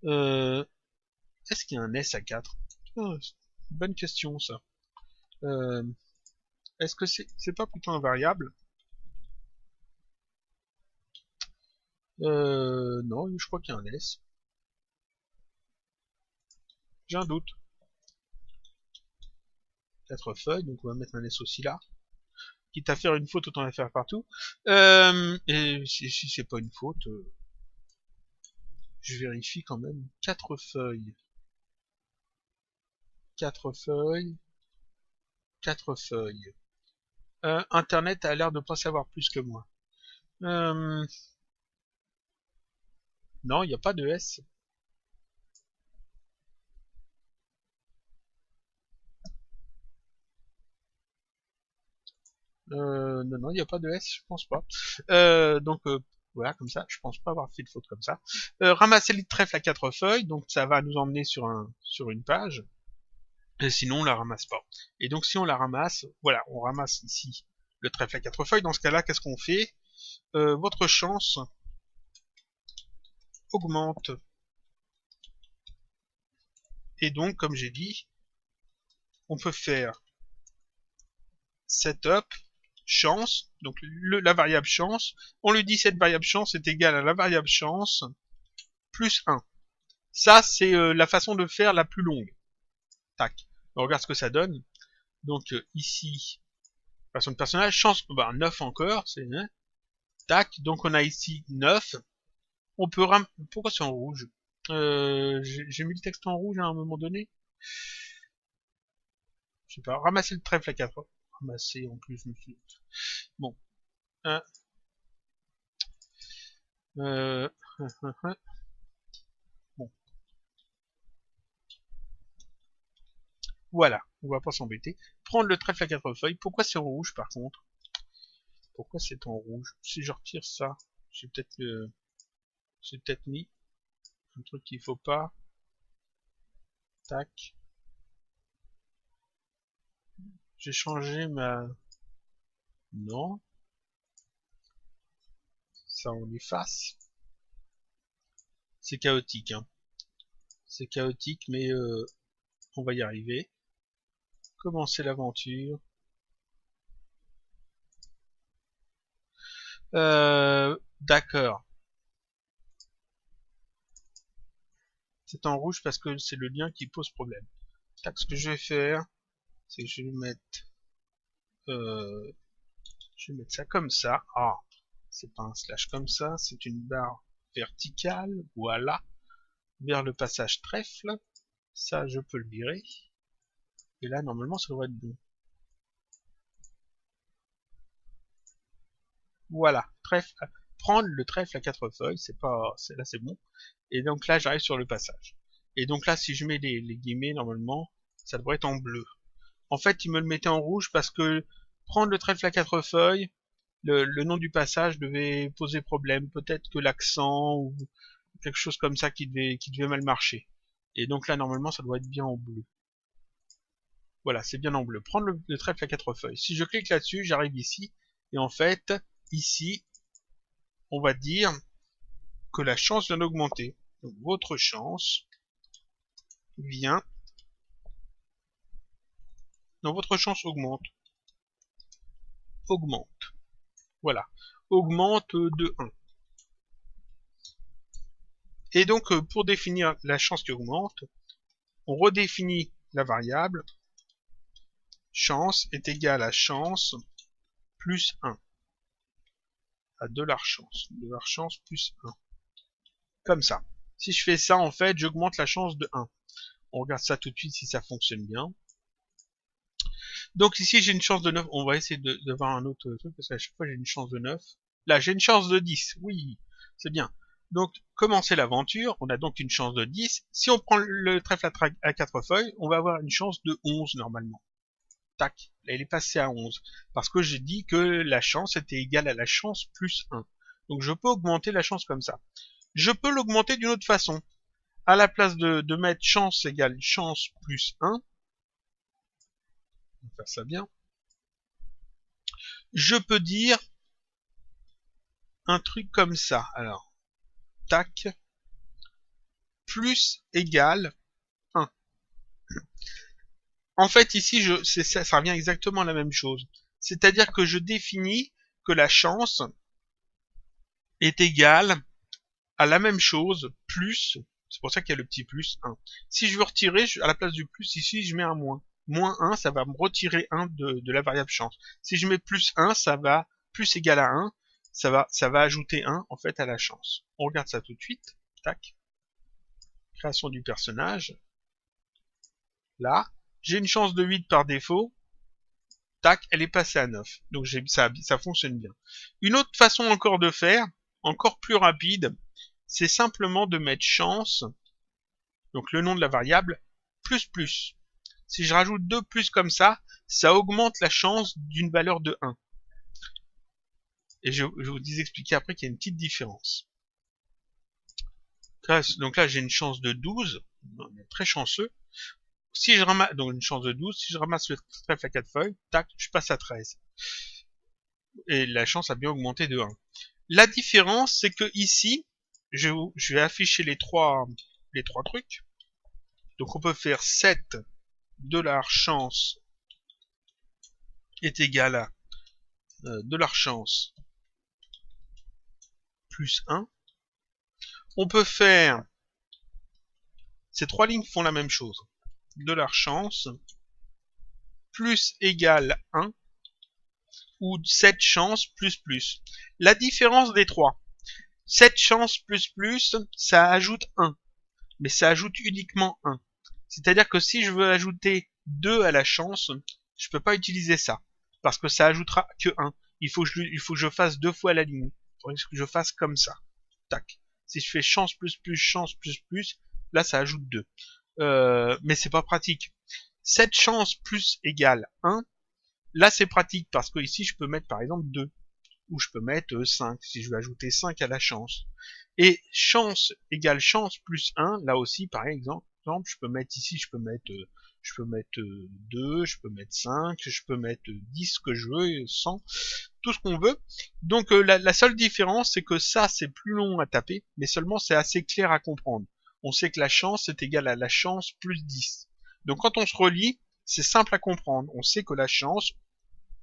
Est-ce qu'il y a un S à 4? Bonne question, ça. Est-ce que c'est pas plutôt un variable? Non, je crois qu'il y a un S. J'ai un doute. 4 feuilles, donc on va mettre un S aussi là. Quitte à faire une faute, autant la faire partout. Et si c'est pas une faute, je vérifie quand même. 4 feuilles. 4 feuilles. 4 feuilles. Internet a l'air de pas savoir plus que moi. Non, il n'y a pas de S. Non, il n'y a pas de S, je pense pas. Donc, voilà, comme ça, je pense pas avoir fait de faute comme ça. Ramasser le trèfle à 4 feuilles, donc ça va nous emmener sur une page. Et sinon, on la ramasse pas. Et donc, si on la ramasse, voilà, on ramasse ici le trèfle à 4 feuilles. Dans ce cas-là, qu'est-ce qu'on fait? Votre chance augmente. Et donc, comme j'ai dit, on peut faire setup chance, donc la variable chance, on lui dit cette variable chance est égale à la variable chance plus 1. Ça, c'est la façon de faire la plus longue. Tac. On regarde ce que ça donne. Donc ici, façon de personnage, chance, 9 encore, c'est... Hein, tac, donc on a ici 9. On peut pourquoi c'est en rouge? J'ai mis le texte en rouge à un moment donné. Je sais pas, ramasser le trèfle à 4. Ramasser en plus, je me suis... Bon. Bon. Voilà, on va pas s'embêter. Prendre le trèfle à 4 feuilles. Pourquoi c'est en rouge par contre? Pourquoi c'est en rouge? Si je retire ça, j'ai peut-être mis un truc qu'il faut pas. Tac. J'ai changé ma... Non. Ça on efface. C'est chaotique, hein. C'est chaotique, mais on va y arriver. Commencer l'aventure. D'accord. C'est en rouge parce que c'est le lien qui pose problème. Tac, ce que je vais faire, c'est que je vais mettre ça comme ça. Ah, c'est pas un slash comme ça, c'est une barre verticale, voilà, vers le passage trèfle. Ça, je peux le virer. Et là, normalement, ça devrait être bon. Voilà, trèfle, prendre le trèfle à 4 feuilles, là c'est bon. Et donc là, j'arrive sur le passage. Et donc là, si je mets les guillemets, normalement, ça devrait être en bleu. En fait, il me le mettait en rouge parce que prendre le trèfle à 4 feuilles, le nom du passage devait poser problème. Peut-être que l'accent ou quelque chose comme ça qui devait mal marcher. Et donc là, normalement, ça doit être bien en bleu. Voilà, c'est bien en bleu. Prendre le trèfle à 4 feuilles. Si je clique là-dessus, j'arrive ici. Et en fait, ici, on va dire que la chance vient d'augmenter. Donc votre chance vient... Non, votre chance augmente. Augmente. Voilà. Augmente de 1. Et donc, pour définir la chance qui augmente, on redéfinit la variable chance est égale à chance plus 1. À $chance. $chance plus 1. Comme ça. Si je fais ça, en fait, j'augmente la chance de 1. On regarde ça tout de suite si ça fonctionne bien. Donc ici, j'ai une chance de 9. On va essayer de voir un autre truc, parce qu'à chaque fois, j'ai une chance de 9. Là, j'ai une chance de 10. Oui, c'est bien. Donc, commencer l'aventure, on a donc une chance de 10. Si on prend le trèfle à 4 feuilles, on va avoir une chance de 11 normalement. Tac, là il est passé à 11. Parce que j'ai dit que la chance était égale à la chance plus 1. Donc je peux augmenter la chance comme ça. Je peux l'augmenter d'une autre façon. à la place de mettre chance égale chance plus 1, on va faire ça bien, je peux dire un truc comme ça. Alors, tac, plus égale 1. En fait, ici, ça revient exactement à la même chose. C'est-à-dire que je définis que la chance est égale à la même chose, plus, c'est pour ça qu'il y a le petit plus 1. Si je veux retirer, à la place du plus, ici, je mets un moins. Moins 1, ça va me retirer 1 de la variable chance. Si je mets plus 1, ça va, plus égal à 1, ça va ajouter 1, en fait, à la chance. On regarde ça tout de suite. Tac. Création du personnage. Là. J'ai une chance de 8 par défaut. Tac, elle est passée à 9. Donc ça fonctionne bien. Une autre façon encore de faire, encore plus rapide, c'est simplement de mettre chance, donc le nom de la variable, plus plus. Si je rajoute 2 plus comme ça augmente la chance d'une valeur de 1. Et je vous expliquer après qu'il y a une petite différence. Donc là, j'ai une chance de 12, on est très chanceux. Si je ramasse, donc une chance de 12, si je ramasse le trèfle à 4 feuilles, tac, je passe à 13. Et la chance a bien augmenté de 1. La différence, c'est que ici, je vais afficher les trois trucs. Donc on peut faire 7 $chance est égal à $chance plus 1. On peut faire, ces trois lignes font la même chose. $chance plus égal 1 ou 7 chances plus plus. La différence des trois, 7 chances plus plus, ça ajoute 1. Mais ça ajoute uniquement 1. C'est-à-dire que si je veux ajouter 2 à la chance, je peux pas utiliser ça. Parce que ça ajoutera que 1. Il faut que je fasse 2 fois la ligne. Il faudrait que je fasse comme ça. Tac. Si je fais chance plus plus, chance plus plus, là ça ajoute 2. Mais c'est pas pratique. 7 chances plus égale 1. Là c'est pratique parce que ici je peux mettre par exemple 2. Ou je peux mettre 5 si je veux ajouter 5 à la chance. Et chance égale chance plus 1, là aussi par exemple, je peux mettre ici, je peux mettre 2, je peux mettre 5, je peux mettre 10 que je veux, 100, tout ce qu'on veut. Donc la seule différence, c'est que ça, c'est plus long à taper, mais seulement c'est assez clair à comprendre. On sait que la chance est égale à la chance plus 10. Donc quand on se relie, c'est simple à comprendre. On sait que la chance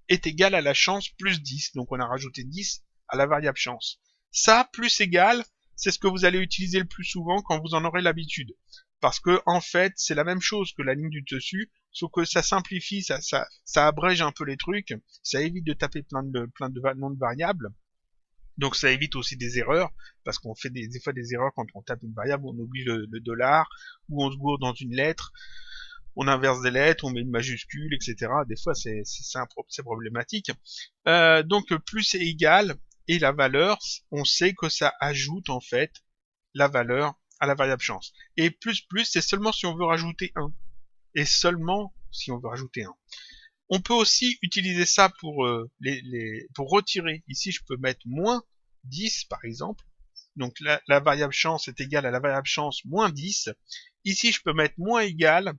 est égale à la chance plus 10. Donc on a rajouté 10 à la variable chance. Ça, plus égal, c'est ce que vous allez utiliser le plus souvent quand vous en aurez l'habitude. Parce que, en fait, c'est la même chose que la ligne du dessus, sauf que ça simplifie, ça abrège un peu les trucs, ça évite de taper plein de noms de variables. Donc ça évite aussi des erreurs, parce qu'on fait des fois des erreurs quand on tape une variable, on oublie le $, ou on se gourde dans une lettre, on inverse des lettres, on met une majuscule, etc. Des fois, c'est problématique. Donc, plus est égal, et la valeur, on sait que ça ajoute, en fait, la valeur à la variable chance. Et plus, c'est seulement si on veut rajouter 1. Et seulement si on veut rajouter 1. On peut aussi utiliser ça pour, pour retirer. Ici, je peux mettre moins 10, par exemple. Donc, la variable chance est égale à la variable chance moins 10. Ici, je peux mettre moins égal.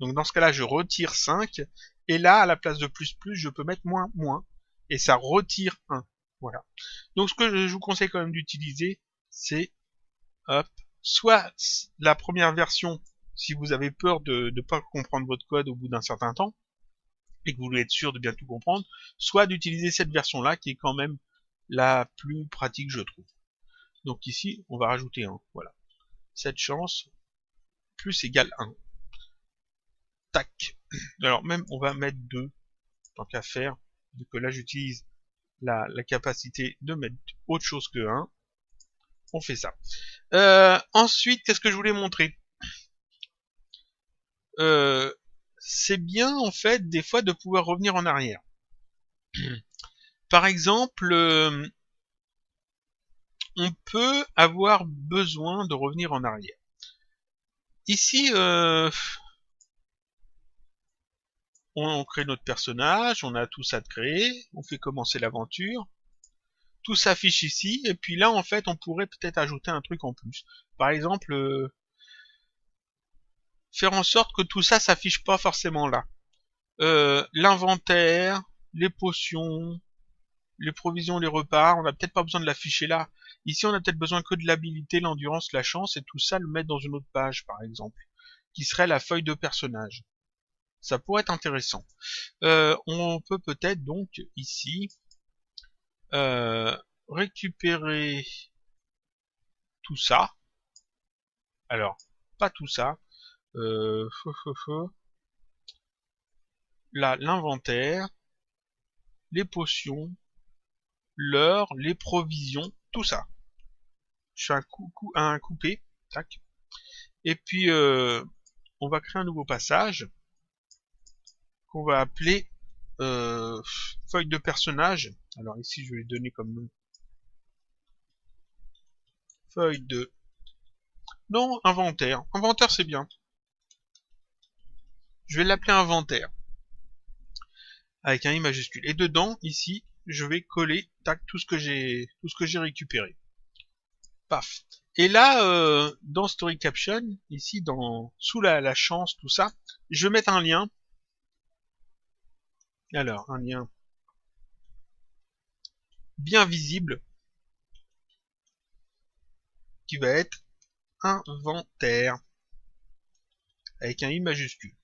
Donc dans ce cas-là, je retire 5. Et là, à la place de plus, je peux mettre moins, moins. Et ça retire 1. Voilà. Donc ce que je vous conseille quand même d'utiliser, c'est soit la première version, si vous avez peur de ne pas comprendre votre code au bout d'un certain temps, et que vous voulez être sûr de bien tout comprendre, soit d'utiliser cette version-là, qui est quand même la plus pratique, je trouve. Donc ici, on va rajouter 1. Voilà. Cette chance, plus égale 1. Tac. Alors même on va mettre 2 tant qu'à faire, vu que là j'utilise la capacité de mettre autre chose que 1. On fait ça. Ensuite, qu'est-ce que je voulais montrer? C'est bien en fait des fois de pouvoir revenir en arrière. Par exemple, on peut avoir besoin de revenir en arrière. Ici, on crée notre personnage, on a tout ça de créer, on fait commencer l'aventure, tout s'affiche ici, et puis là en fait on pourrait peut-être ajouter un truc en plus. Par exemple, faire en sorte que tout ça s'affiche pas forcément là. L'inventaire, les potions, les provisions, les repas, on n'a peut-être pas besoin de l'afficher là. Ici, on a peut-être besoin que de l'habilité, l'endurance, la chance, et tout ça le mettre dans une autre page, par exemple, qui serait la feuille de personnage. Ça pourrait être intéressant. On peut peut-être donc ici récupérer tout ça. Alors, pas tout ça. Là, l'inventaire, les potions, l'heure, les provisions, tout ça. Je fais un coupé, tac. Et puis, on va créer un nouveau passage qu'on va appeler feuille de personnage. Alors ici, je vais lui donner comme nom feuille de... Non, inventaire. Inventaire, c'est bien. Je vais l'appeler inventaire. Avec un I majuscule. Et dedans, ici, je vais coller, tac, tout ce que j'ai récupéré. Paf. Et là, dans Story Caption, ici, sous la chance, tout ça, je vais mettre un lien. Alors, un lien bien visible, qui va être inventaire, avec un I majuscule.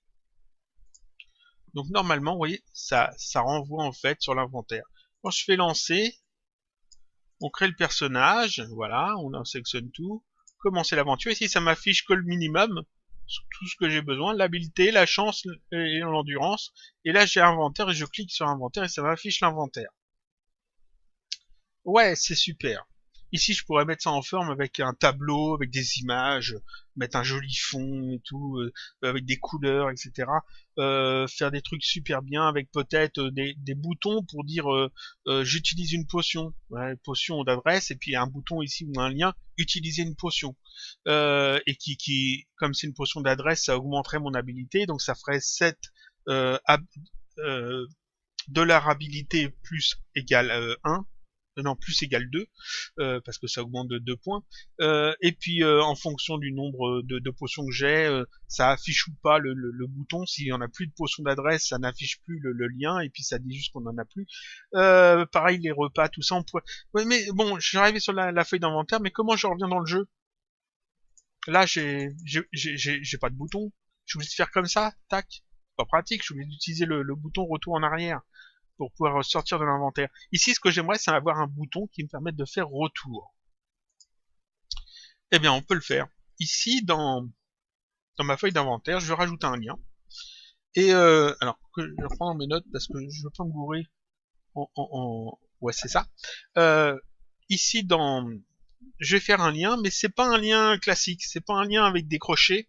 Donc normalement, vous voyez, ça renvoie en fait sur l'inventaire. Quand je fais lancer, on crée le personnage, voilà, on en sélectionne tout, commencer l'aventure. Ici, ça m'affiche que le minimum, tout ce que j'ai besoin, l'habileté, la chance et l'endurance. Et là, j'ai inventaire et je clique sur inventaire et ça m'affiche l'inventaire. Ouais, c'est super. Ici, je pourrais mettre ça en forme avec un tableau, avec des images, mettre un joli fond et tout, avec des couleurs, etc. Faire des trucs super bien avec peut-être des boutons pour dire j'utilise une potion, ouais, potion d'adresse, et puis un bouton ici ou un lien, utiliser une potion. Et comme c'est une potion d'adresse, ça augmenterait mon habilité, donc ça ferait 7 dollar habilité plus égale 1. Non, plus égale 2, parce que ça augmente de 2 points. Et puis, en fonction du nombre de potions que j'ai, ça affiche ou pas le bouton. S'il y en a plus de potions d'adresse, ça n'affiche plus le lien, et puis ça dit juste qu'on en a plus. Pareil, les repas, tout ça, on pourrait... Ouais, mais bon, je suis arrivé sur la feuille d'inventaire, mais comment je reviens dans le jeu? Là, j'ai pas de bouton. Je suis obligé de faire comme ça, tac. C'est pas pratique, je suis obligé d'utiliser le bouton retour en arrière pour pouvoir sortir de l'inventaire. Ici, ce que j'aimerais, c'est avoir un bouton qui me permette de faire retour. Eh bien, on peut le faire. Ici, dans ma feuille d'inventaire, je vais rajouter un lien. Et alors, je vais reprendre mes notes parce que je veux pas me gourer ouais, c'est ça. Ici, je vais faire un lien, mais c'est pas un lien classique. C'est pas un lien avec des crochets.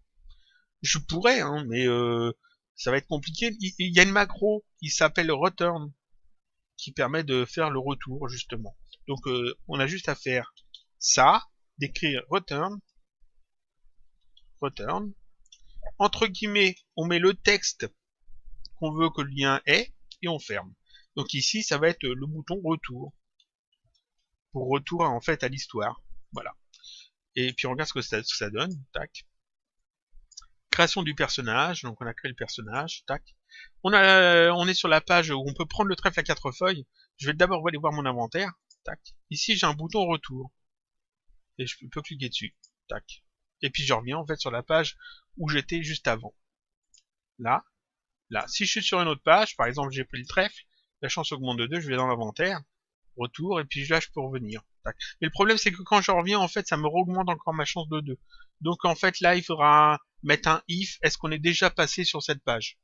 Je pourrais, hein, mais ça va être compliqué. Il y a une macro qui s'appelle return, qui permet de faire le retour, justement. Donc, on a juste à faire ça, d'écrire return, entre guillemets, on met le texte qu'on veut que le lien ait, et on ferme. Donc ici, ça va être le bouton retour, pour retour en fait à l'histoire. Voilà. Et puis on regarde ce que ça donne, tac. Création du personnage, donc on a créé le personnage, tac. On est sur la page où on peut prendre le trèfle à 4 feuilles. Je vais d'abord aller voir mon inventaire, tac. Ici j'ai un bouton retour. Et je peux cliquer dessus, tac. Et puis je reviens en fait sur la page où j'étais juste avant. Là. Si je suis sur une autre page, par exemple j'ai pris le trèfle, la chance augmente de 2, je vais dans l'inventaire, retour, et puis là je peux revenir. Tac. Mais le problème c'est que quand je reviens, en fait, ça me augmente encore ma chance de 2. Donc en fait là, il faudra mettre un if, est-ce qu'on est déjà passé sur cette page?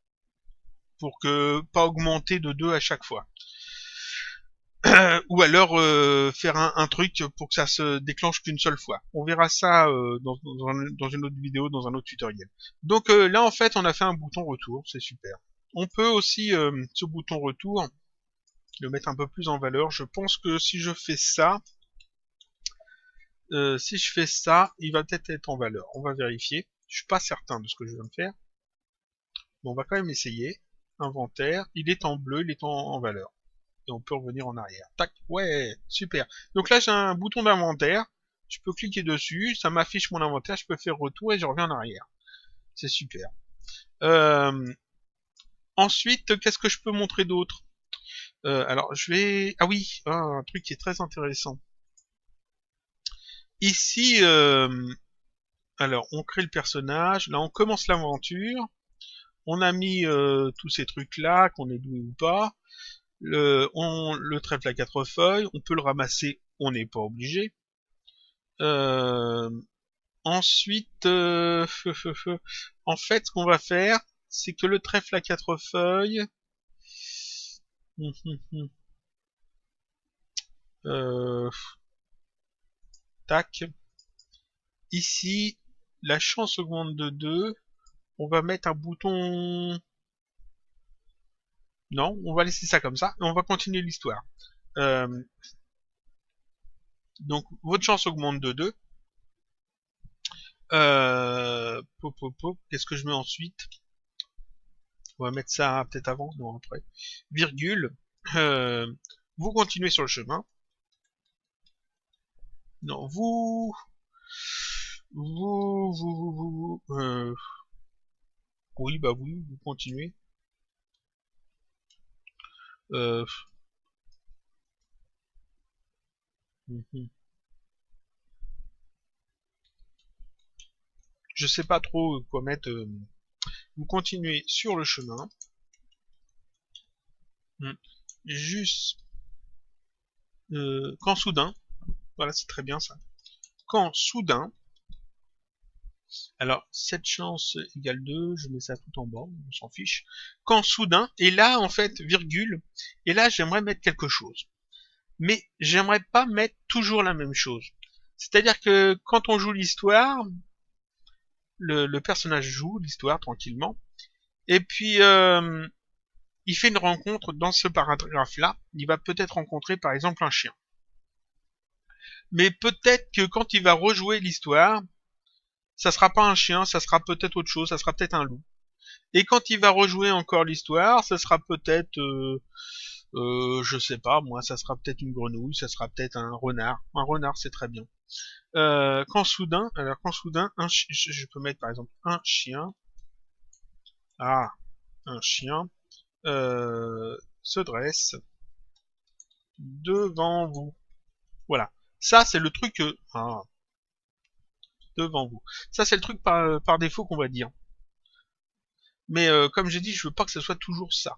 Pour que pas augmenter de 2 à chaque fois. Ou alors faire un truc pour que ça se déclenche qu'une seule fois. On verra ça dans une autre vidéo, dans un autre tutoriel. Donc là en fait on a fait un bouton retour, c'est super. On peut aussi ce bouton retour le mettre un peu plus en valeur. Je pense que si je fais ça, il va peut-être être en valeur. On va vérifier. Je suis pas certain de ce que je viens de faire. Bon, on va quand même essayer. Inventaire, il est en bleu, il est en valeur. Et on peut revenir en arrière. Tac, ouais, super. Donc là, j'ai un bouton d'inventaire. Je peux cliquer dessus, ça m'affiche mon inventaire, je peux faire retour et je reviens en arrière. C'est super. Ensuite, qu'est-ce que je peux montrer d'autre? Alors, je vais... Ah oui, un truc qui est très intéressant. Ici, alors, on crée le personnage. Là, on commence l'aventure. On a mis tous ces trucs-là, qu'on est doué ou pas. Le trèfle à 4 feuilles. On peut le ramasser, on n'est pas obligé. Ensuite, en fait, ce qu'on va faire, c'est que le trèfle à 4 feuilles... tac. Ici, la chance augmente de 2. On va mettre un bouton... Non, on va laisser ça comme ça, et on va continuer l'histoire. Donc, votre chance augmente de 2. Qu'est-ce que je mets ensuite? On va mettre ça peut-être avant, non après. Virgule. Vous continuez sur le chemin. Non, oui, bah oui, vous continuez. Je sais pas trop quoi mettre. Vous continuez sur le chemin. Juste quand soudain, voilà, c'est très bien ça. Quand soudain, alors cette chance égale 2, je mets ça tout en bas, on s'en fiche. Quand soudain, et là en fait, virgule, et là j'aimerais mettre quelque chose. Mais j'aimerais pas mettre toujours la même chose. C'est-à-dire que quand on joue l'histoire, le personnage joue l'histoire tranquillement, et puis il fait une rencontre dans ce paragraphe-là, il va peut-être rencontrer par exemple un chien. Mais peut-être que quand il va rejouer l'histoire, ça sera pas un chien, ça sera peut-être autre chose, ça sera peut-être un loup. Et quand il va rejouer encore l'histoire, ça sera peut-être, je sais pas, moi, ça sera peut-être une grenouille, ça sera peut-être un renard. Un renard, c'est très bien. Quand soudain, je peux mettre par exemple un chien. Ah, un chien se dresse devant vous. Voilà. Ça, c'est le truc devant vous. Ça, c'est le truc par défaut qu'on va dire. Mais comme j'ai dit, je veux pas que ce soit toujours ça.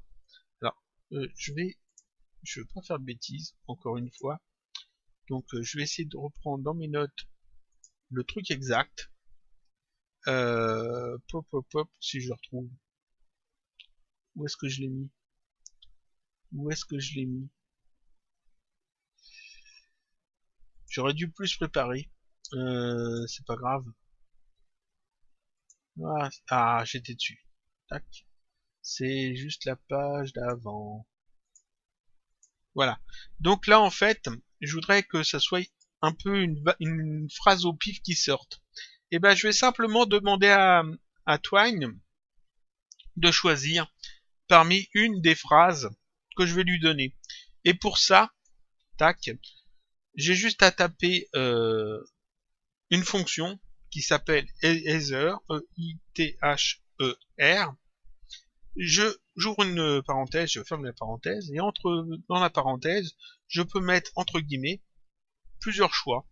Alors, je veux pas faire de bêtises, encore une fois. Donc, je vais essayer de reprendre dans mes notes le truc exact. Si je le retrouve. Où est-ce que je l'ai mis? Où est-ce que je l'ai mis? J'aurais dû plus préparer. C'est pas grave. Ah, j'étais dessus. Tac. C'est juste la page d'avant. Voilà. Donc là, en fait, je voudrais que ça soit un peu une phrase au pif qui sorte. Et ben, je vais simplement demander à Twine de choisir parmi une des phrases que je vais lui donner. Et pour ça, tac, j'ai juste à taper une fonction qui s'appelle Ether, E-I-T-H-E-R. J'ouvre une parenthèse, je ferme la parenthèse, et dans la parenthèse, je peux mettre entre guillemets plusieurs choix.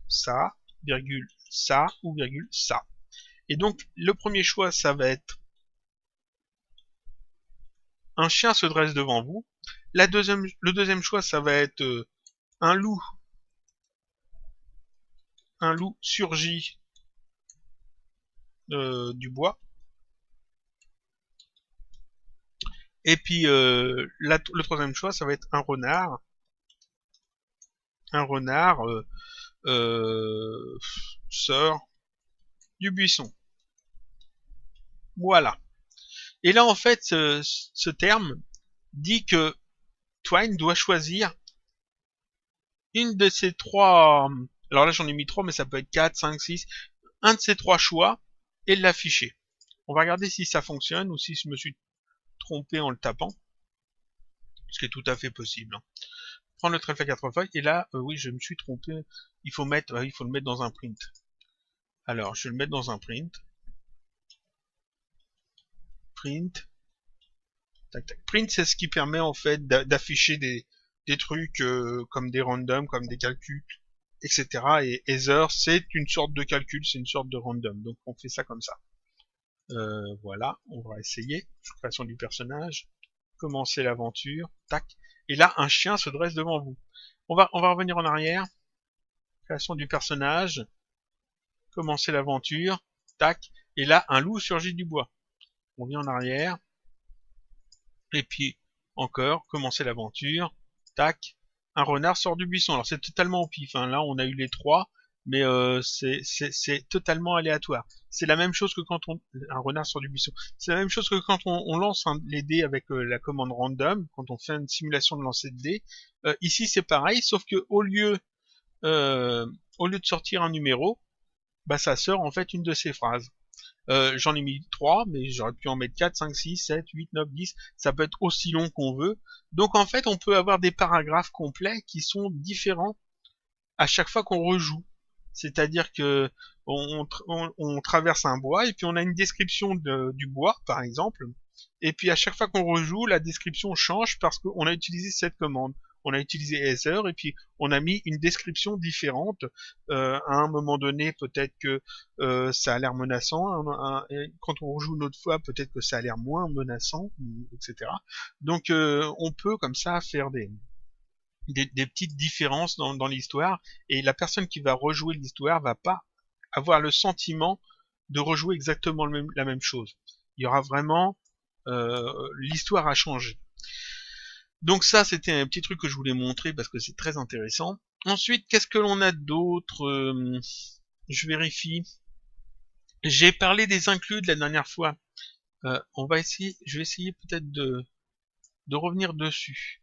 Ça, virgule, ça, ou virgule, ça. Et donc, le premier choix, ça va être un chien se dresse devant vous. Le deuxième choix, ça va être un loup surgit du bois. Et puis le troisième choix, ça va être un renard. Un renard sort du buisson. Voilà. Et là, en fait, ce terme dit que Twine doit choisir une de ces trois... Alors là, j'en ai mis 3, mais ça peut être 4, 5, 6. Un de ces 3 choix et l'afficher. On va regarder si ça fonctionne ou si je me suis trompé en le tapant. Ce qui est tout à fait possible. Prendre le trèfle à 4 feuilles. Et là, oui, je me suis trompé. Il faut le mettre dans un print. Alors, je vais le mettre dans un print. print. Tac, tac. Print, c'est ce qui permet en fait d'afficher des trucs comme des randoms, comme des calculs, etc. Et Ether, c'est une sorte de calcul, c'est une sorte de random. Donc on fait ça comme ça. Voilà, on va essayer. Création du personnage. Commencer l'aventure. Tac. Et là, un chien se dresse devant vous. On va revenir en arrière. Création du personnage. Commencer l'aventure. Tac. Et là, un loup surgit du bois. On vient en arrière. Et puis, encore, commencer l'aventure. Tac. Un renard sort du buisson. Alors, c'est totalement au pif. Hein. Là, on a eu les trois. Mais c'est totalement aléatoire. C'est la même chose que quand un renard sort du buisson. C'est la même chose que quand on lance les dés avec la commande random, quand on fait une simulation de lancer de dés. Ici c'est pareil, sauf que au lieu de sortir un numéro, bah ça sort en fait une de ces phrases. J'en ai mis 3, mais j'aurais pu en mettre 4, 5, 6, 7, 8, 9, 10. Ça peut être aussi long qu'on veut. Donc en fait, on peut avoir des paragraphes complets qui sont différents à chaque fois qu'on rejoue. C'est-à-dire que on traverse un bois et puis on a une description du bois, par exemple. Et puis à chaque fois qu'on rejoue, la description change parce qu'on a utilisé cette commande. On a utilisé Ether et puis on a mis une description différente. À un moment donné, peut-être que ça a l'air menaçant. Quand on rejoue une autre fois, peut-être que ça a l'air moins menaçant, etc. Donc on peut comme ça faire des petites différences dans l'histoire, et la personne qui va rejouer l'histoire va pas avoir le sentiment de rejouer exactement la même chose. Il y aura vraiment l'histoire a changé. Donc ça, c'était un petit truc que je voulais montrer parce que c'est très intéressant. Ensuite, qu'est-ce que l'on a d'autre? Je vérifie. J'ai parlé des includes la dernière fois. Je vais essayer peut-être de revenir dessus.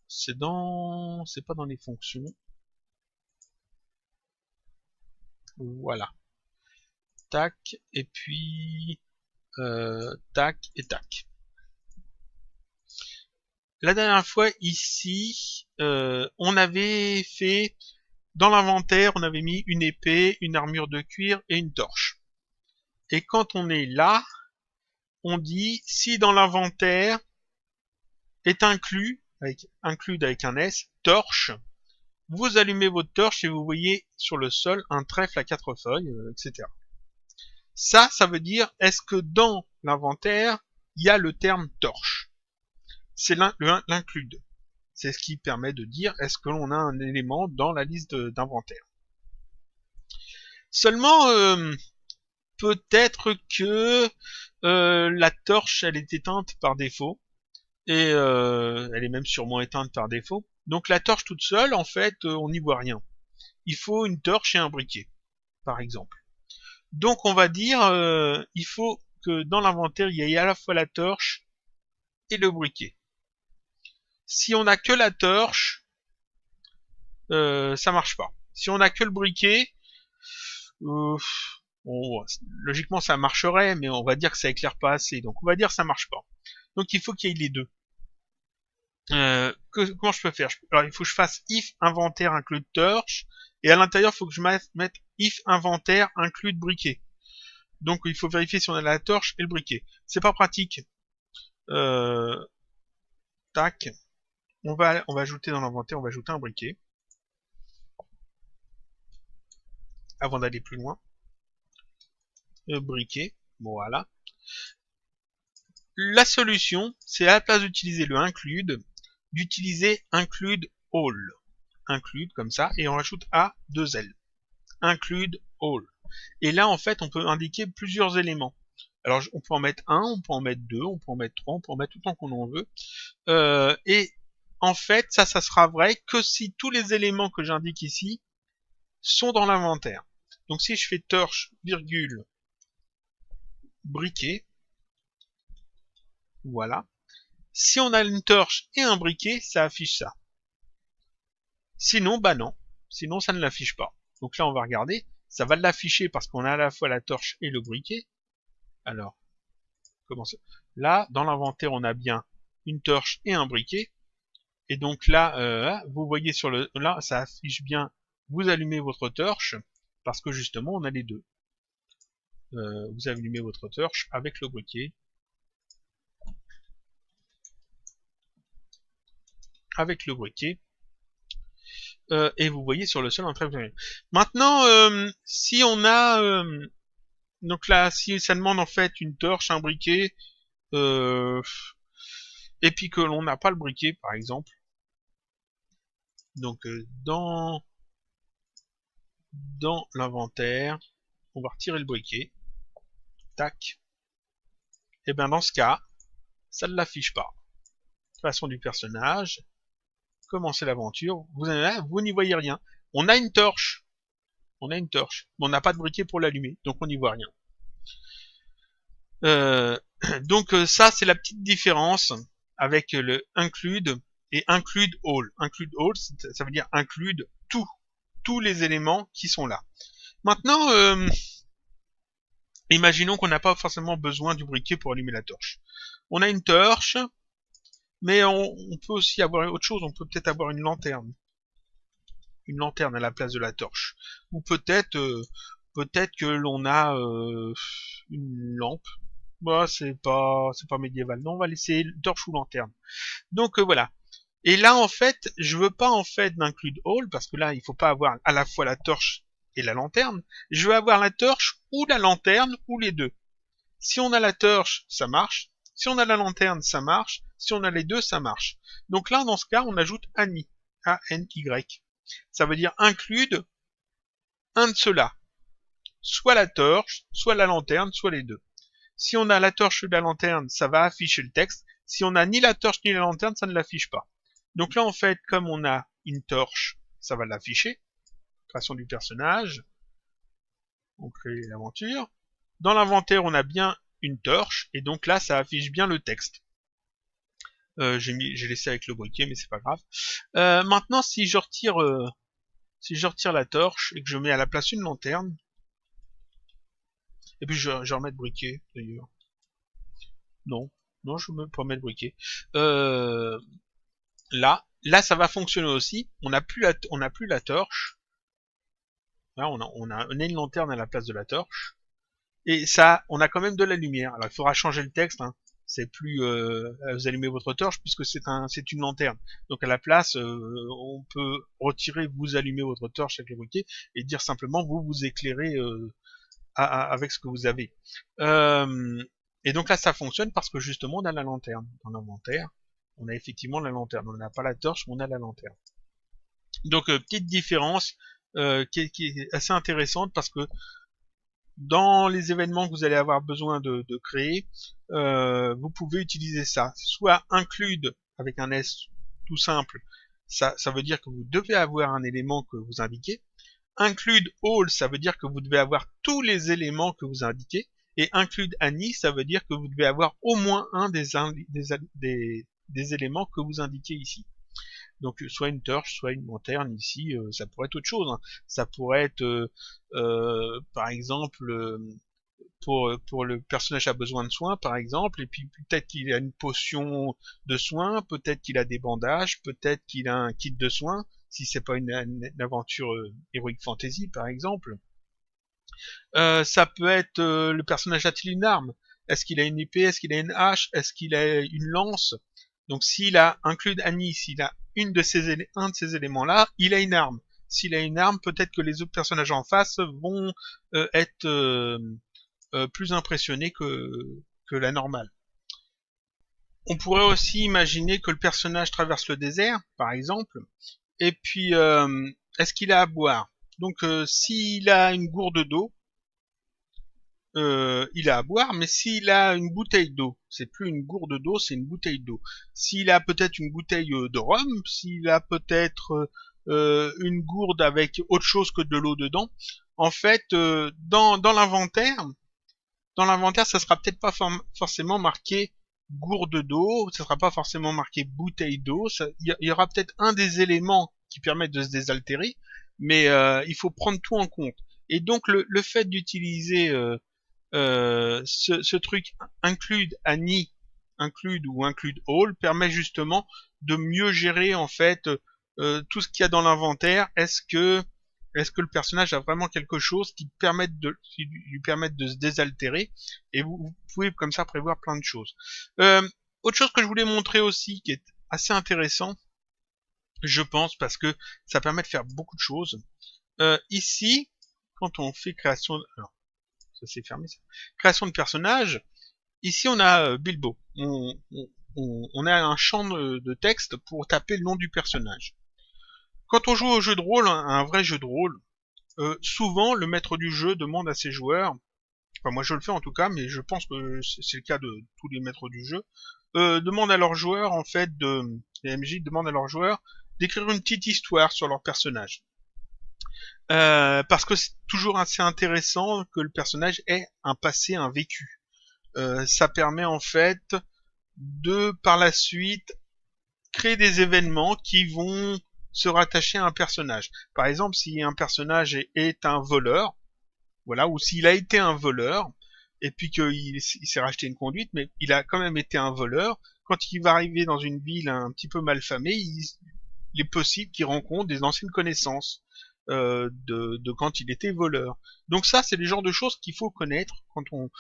C'est pas dans les fonctions. Voilà. Tac, et puis tac et tac. La dernière fois ici, on avait fait dans l'inventaire, on avait mis une épée, une armure de cuir et une torche. Et quand on est là, on dit si dans l'inventaire est inclus avec un S, torche, vous allumez votre torche et vous voyez sur le sol un trèfle à 4 feuilles, etc. Ça veut dire, est-ce que dans l'inventaire, il y a le terme torche? C'est l'include. C'est ce qui permet de dire, est-ce que l'on a un élément dans la liste d'inventaire? Seulement, peut-être que la torche, elle est éteinte par défaut. Et elle est même sûrement éteinte par défaut. Donc la torche toute seule, en fait, on n'y voit rien. Il faut une torche et un briquet, par exemple. Donc on va dire, il faut que dans l'inventaire, il y ait à la fois la torche et le briquet. Si on n'a que la torche, ça marche pas. Si on n'a que le briquet, logiquement ça marcherait, mais on va dire que ça éclaire pas assez. Donc on va dire que ça marche pas. Donc il faut qu'il y ait les deux. Comment je peux faire? Alors il faut que je fasse if inventaire include torche, et à l'intérieur il faut que je mette if inventaire include briquet. Donc il faut vérifier si on a la torche et le briquet. C'est pas pratique. Tac. On va ajouter dans l'inventaire, on va ajouter un briquet. Avant d'aller plus loin. Briquet. Voilà. La solution, c'est à la place d'utiliser le include, d'utiliser include all. Include comme ça, et on rajoute A2L. Include all. Et là, en fait, on peut indiquer plusieurs éléments. Alors, on peut en mettre un, on peut en mettre deux, on peut en mettre trois, on peut en mettre autant qu'on en veut. Et en fait, ça sera vrai que si tous les éléments que j'indique ici sont dans l'inventaire. Donc, si je fais torche, virgule, briquet, voilà. Si on a une torche et un briquet, ça affiche ça. Sinon, bah non. Sinon, ça ne l'affiche pas. Donc là, on va regarder. Ça va l'afficher parce qu'on a à la fois la torche et le briquet. Alors, comment ça? Là, dans l'inventaire, on a bien une torche et un briquet. Et donc là, vous voyez sur là, ça affiche bien, vous allumez votre torche, parce que justement, on a les deux. vous allumez votre torche avec le briquet. Et vous voyez sur le sol en train de... Maintenant, si on a... donc là, si ça demande en fait une torche, un briquet, et puis que l'on n'a pas le briquet, par exemple, donc dans l'inventaire, on va retirer le briquet, tac, et bien dans ce cas, ça ne l'affiche pas. Façon du personnage, commencer l'aventure, vous n'y voyez rien. On a une torche, mais on n'a pas de briquet pour l'allumer, donc on n'y voit rien. Donc ça c'est la petite différence avec le include et include all. Include all, ça veut dire include tous les éléments qui sont là. Maintenant, imaginons qu'on n'a pas forcément besoin du briquet pour allumer la torche. On a une torche, mais on peut aussi avoir autre chose. On peut peut-être avoir une lanterne à la place de la torche, ou peut-être que l'on a une lampe. Bah, c'est pas médiéval. Non, on va laisser torche ou lanterne. Donc voilà. Et là, en fait, je veux pas en fait d'include all, parce que là, il faut pas avoir à la fois la torche et la lanterne. Je veux avoir la torche ou la lanterne, ou les deux. Si on a la torche, ça marche. Si on a la lanterne, ça marche. Si on a les deux, ça marche. Donc là, dans ce cas, on ajoute ANY. A-N-Y. Ça veut dire include un de ceux-là. Soit la torche, soit la lanterne, soit les deux. Si on a la torche ou la lanterne, ça va afficher le texte. Si on n'a ni la torche ni la lanterne, ça ne l'affiche pas. Donc là, en fait, comme on a une torche, ça va l'afficher. Création du personnage. On crée l'aventure. Dans l'inventaire, on a bien une torche. Et donc là, ça affiche bien le texte. J'ai laissé avec le briquet, mais c'est pas grave. Maintenant, si je retire la torche et que je mets à la place une lanterne, et puis je remets le briquet d'ailleurs. Non, je ne veux pas mettre briquet. Là, ça va fonctionner aussi. On n'a plus la torche. Là, on a une lanterne à la place de la torche. Et ça, on a quand même de la lumière. Alors, il faudra changer le texte. Hein. C'est plus vous allumez votre torche puisque c'est une lanterne. Donc à la place, on peut retirer vous allumez votre torche avec le briquet et dire simplement vous éclairez avec ce que vous avez. Et donc là, ça fonctionne parce que justement, on a la lanterne. Dans l'inventaire, on a effectivement la lanterne. On n'a pas la torche, mais on a la lanterne. Donc, petite différence qui est assez intéressante parce que dans les événements que vous allez avoir besoin de créer, vous pouvez utiliser ça. Soit include avec un S tout simple, ça veut dire que vous devez avoir un élément que vous indiquez. Include all, ça veut dire que vous devez avoir tous les éléments que vous indiquez. Et include ANY, ça veut dire que vous devez avoir au moins un des éléments que vous indiquez ici. Donc soit une torche, soit une lanterne ici, ça pourrait être autre chose. Hein. Ça pourrait être, par exemple, pour le personnage a besoin de soins, par exemple, et puis peut-être qu'il a une potion de soins, peut-être qu'il a des bandages, peut-être qu'il a un kit de soins, si c'est pas une aventure Heroic Fantasy, par exemple. Ça peut être le personnage a-t-il une arme? Est-ce qu'il a une épée? Est-ce qu'il a une hache? Est-ce qu'il a une lance? Donc s'il a include ANY, s'il a un de ces éléments-là, il a une arme. S'il a une arme, peut-être que les autres personnages en face vont être plus impressionnés que la normale. On pourrait aussi imaginer que le personnage traverse le désert, par exemple, et puis est-ce qu'il a à boire? Donc s'il a une gourde d'eau, il a à boire, mais s'il a une bouteille d'eau, c'est plus une gourde d'eau, c'est une bouteille d'eau. S'il a peut-être une bouteille de rhum, s'il a peut-être une gourde avec autre chose que de l'eau dedans, en fait, dans l'inventaire, ça sera peut-être pas forcément marqué gourde d'eau, ça sera pas forcément marqué bouteille d'eau, il y aura peut-être un des éléments qui permettent de se désaltérer, mais il faut prendre tout en compte. Et donc le fait d'utiliser ce truc include ANY, include ou include all permet justement de mieux gérer en fait tout ce qu'il y a dans l'inventaire. Est-ce que Est-ce que le personnage a vraiment quelque chose qui lui permette de se désaltérer? Et vous pouvez comme ça prévoir plein de choses. Autre chose que je voulais montrer aussi, qui est assez intéressant, je pense, parce que ça permet de faire beaucoup de choses. Ici, quand on fait création... Alors, ça s'est fermé, ça. Création de personnage, ici on a Bilbo. On a un champ de texte pour taper le nom du personnage. Quand on joue au jeu de rôle, un vrai jeu de rôle, souvent le maître du jeu demande à ses joueurs, enfin moi je le fais en tout cas, mais je pense que c'est le cas de tous les maîtres du jeu, demande à leurs joueurs, en fait, les MJ demandent à leurs joueurs d'écrire une petite histoire sur leur personnage. Parce que c'est toujours assez intéressant que le personnage ait un passé, un vécu. Ça permet en fait de, par la suite, créer des événements qui vont se rattacher à un personnage. Par exemple, si un personnage est un voleur, voilà, ou s'il a été un voleur, et puis qu'il s'est racheté une conduite, mais il a quand même été un voleur, quand il va arriver dans une ville un petit peu malfamée, il est possible qu'il rencontre des anciennes connaissances de quand il était voleur. Donc ça, c'est le genre de choses qu'il faut connaître quand on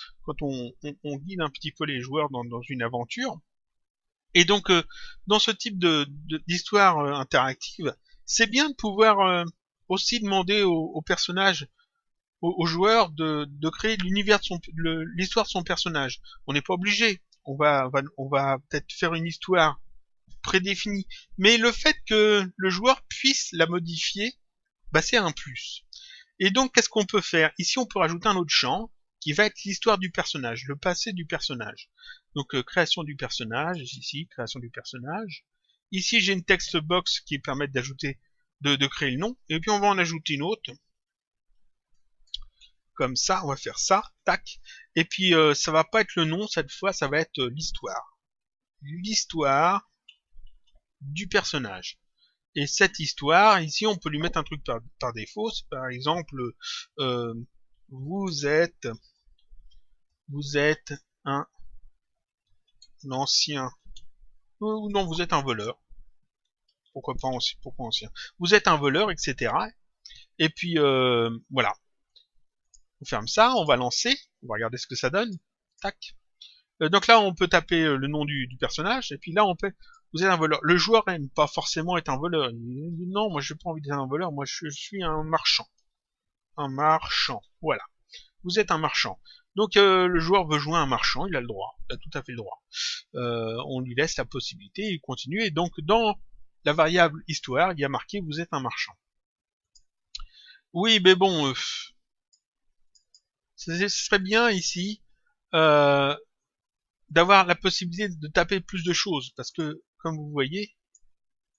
guide un petit peu les joueurs dans une aventure. Et donc, dans ce type d'histoire interactive, c'est bien de pouvoir aussi demander aux personnages, aux joueurs, de créer l'univers l'histoire de son personnage. On n'est pas obligé. On va peut-être faire une histoire prédéfinie, mais le fait que le joueur puisse la modifier, bah c'est un plus. Et donc, qu'est-ce qu'on peut faire? Ici, on peut rajouter un autre champ qui va être l'histoire du personnage, le passé du personnage. Donc, création du personnage, ici, création du personnage. Ici, j'ai une text box qui permet d'ajouter, de créer le nom. Et puis, on va en ajouter une autre. Comme ça, on va faire ça, tac. Et puis, ça va pas être le nom, cette fois, ça va être l'histoire. L'histoire du personnage. Et cette histoire, ici, on peut lui mettre un truc par défaut. Par exemple, vous êtes un ancien, ou non, vous êtes un voleur. Pourquoi pas ancien, pourquoi ancien? Vous êtes un voleur, etc. Et puis, voilà. On ferme ça, on va lancer, on va regarder ce que ça donne. Tac. Donc là, on peut taper le nom du personnage, et puis là, on peut... Vous êtes un voleur. Le joueur n'aime pas forcément être un voleur. Il dit, non, moi, j'ai pas envie d'être un voleur, moi, je suis un marchand. Un marchand, voilà. Vous êtes un marchand. Donc, le joueur veut jouer un marchand, il a le droit. Il a tout à fait le droit. On lui laisse la possibilité, il continue, et donc, dans la variable histoire, il y a marqué, vous êtes un marchand. Oui, mais bon... ce serait bien, ici... d'avoir la possibilité de taper plus de choses, parce que, comme vous voyez,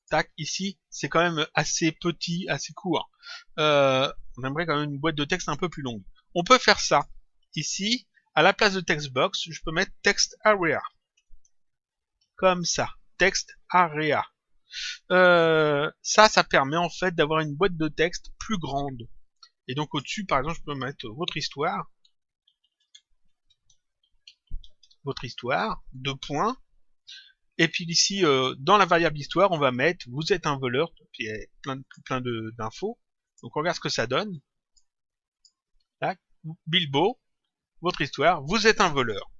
tac, ici, c'est quand même assez petit, assez court. On aimerait quand même une boîte de texte un peu plus longue. On peut faire ça. Ici, à la place de text box, je peux mettre text area. Comme ça. Text area. Ça permet en fait d'avoir une boîte de texte plus grande. Et donc au-dessus, par exemple, je peux mettre votre histoire, 2 points. Et puis ici, dans la variable histoire, on va mettre vous êtes un voleur, puis il y a plein d'infos. Donc on regarde ce que ça donne. Là, Bilbo, votre histoire, vous êtes un voleur.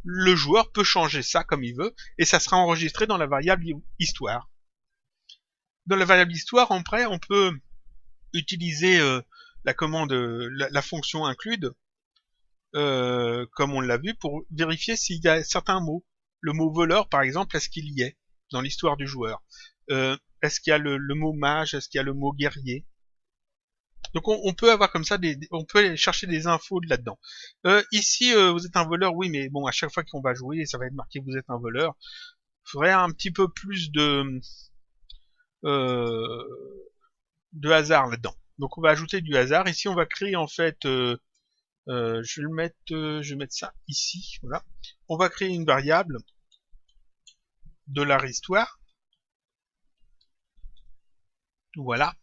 Le joueur peut changer ça comme il veut, et ça sera enregistré dans la variable histoire. Dans la variable histoire, après, on peut utiliser la commande, la fonction include, comme on l'a vu, pour vérifier s'il y a certains mots. Le mot voleur, par exemple, est-ce qu'il y est dans l'histoire du joueur? Est-ce qu'il y a le mot mage? Est-ce qu'il y a le mot guerrier? Donc on peut avoir comme ça, on peut aller chercher des infos là-dedans. Ici, vous êtes un voleur, oui, mais bon, à chaque fois qu'on va jouer, ça va être marqué vous êtes un voleur. Il faudrait un petit peu plus de hasard là-dedans. Donc on va ajouter du hasard. Ici, on va créer en fait... je vais mettre ça ici, voilà. On va créer une variable $histoire. Voilà.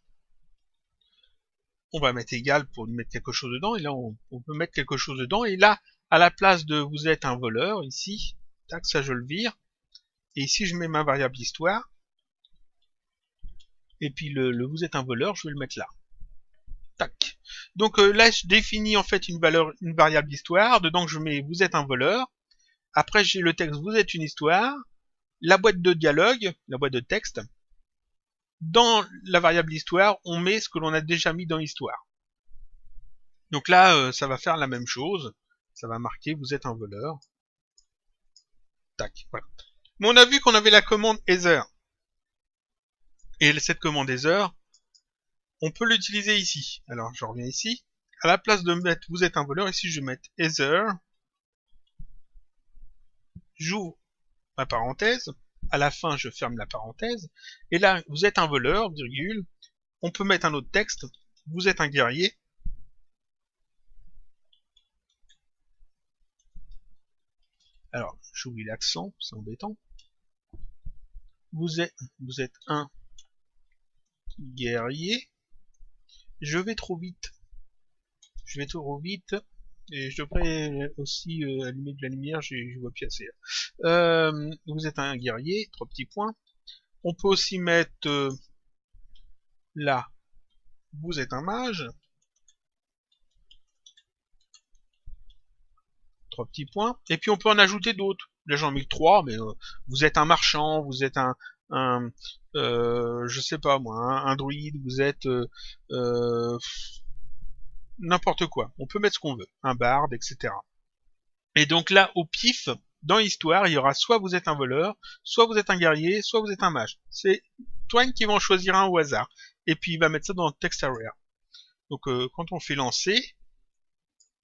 On va mettre égal pour lui mettre quelque chose dedans, et là on peut mettre quelque chose dedans, et là, à la place de vous êtes un voleur, ici, tac, ça je le vire, et ici je mets ma variable histoire, et puis le vous êtes un voleur, je vais le mettre là. Tac. Donc là, je définis en fait une variable d'histoire. Dedans, je mets vous êtes un voleur. Après, j'ai le texte vous êtes une histoire. La boîte de dialogue, la boîte de texte. Dans la variable histoire, on met ce que l'on a déjà mis dans l'histoire. Donc là, ça va faire la même chose. Ça va marquer vous êtes un voleur. Tac, voilà. Mais on a vu qu'on avait la commande Ether. Et cette commande Ether, on peut l'utiliser ici. Alors, je reviens ici. À la place de mettre vous êtes un voleur, ici je vais mettre Ether. J'ouvre ma parenthèse. À la fin, je ferme la parenthèse. Et là, vous êtes un voleur, virgule. On peut mettre un autre texte. Vous êtes un guerrier. Alors, j'oublie l'accent, c'est embêtant. Vous êtes un guerrier. Je vais trop vite. Et je devrais aussi allumer de la lumière, je vois plus assez. Vous êtes un guerrier, 3 petits points. On peut aussi mettre là, vous êtes un mage. 3 petits points. Et puis on peut en ajouter d'autres. Là j'en mets 3, mais vous êtes un marchand, vous êtes je sais pas moi, un druide, vous êtes n'importe quoi. On peut mettre ce qu'on veut, un barde, etc. Et donc là, au pif, dans l'histoire, il y aura soit vous êtes un voleur, soit vous êtes un guerrier, soit vous êtes un mage. C'est Twine qui va en choisir un au hasard. Et puis il va mettre ça dans le text area. Donc quand on fait lancer,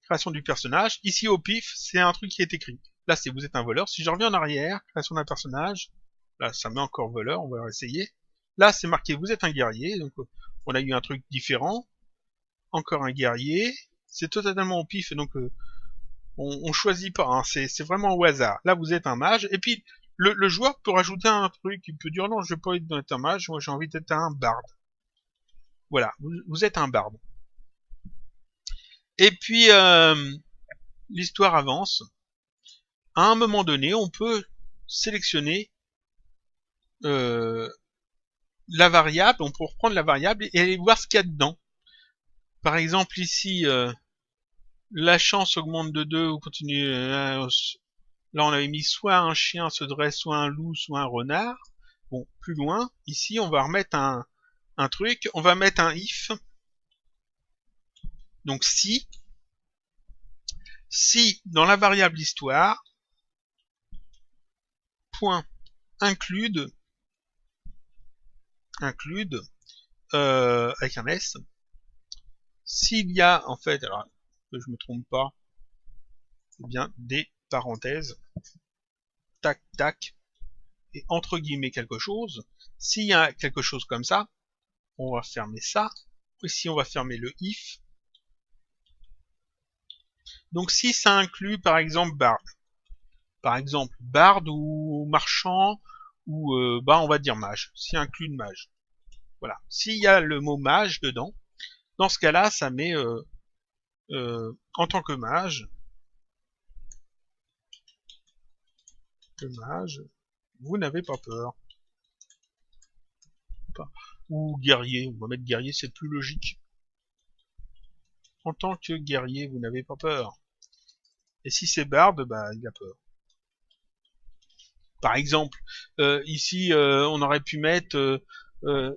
création du personnage, ici au pif, c'est un truc qui est écrit. Là, c'est vous êtes un voleur. Si je reviens en arrière, création d'un personnage, là, ça met encore voleur, on va essayer. Là, c'est marqué vous êtes un guerrier, donc on a eu un truc différent. Encore un guerrier. C'est totalement au pif, donc on choisit pas, hein. C'est vraiment au hasard. Là, vous êtes un mage, et puis le joueur peut rajouter un truc, il peut dire non, je veux pas être un mage, moi j'ai envie d'être un barde. Voilà, vous êtes un barde. Et puis, l'histoire avance. À un moment donné, on peut sélectionner la variable, on peut reprendre la variable et aller voir ce qu'il y a dedans. Par exemple, ici, la chance augmente de 2, vous continuez... là, on avait mis soit un chien se dresse, soit un loup, soit un renard. Bon, plus loin, ici, on va remettre un truc, on va mettre un if. Donc, si dans la variable histoire, point include avec un S, s'il y a, en fait, alors, que je me trompe pas, c'est bien des parenthèses, tac, tac, et entre guillemets quelque chose. S'il y a quelque chose comme ça, on va fermer ça. Ici, on va fermer le if. Donc, si ça inclut, par exemple, bard ou marchand, ou, on va dire mage. S'il inclut mage. Voilà. S'il y a le mot mage dedans, dans ce cas-là, ça met, en tant que mage, vous n'avez pas peur. Ou guerrier, on va mettre guerrier, c'est plus logique. En tant que guerrier, vous n'avez pas peur. Et si c'est barde, bah il a peur. Par exemple, ici, on aurait pu mettre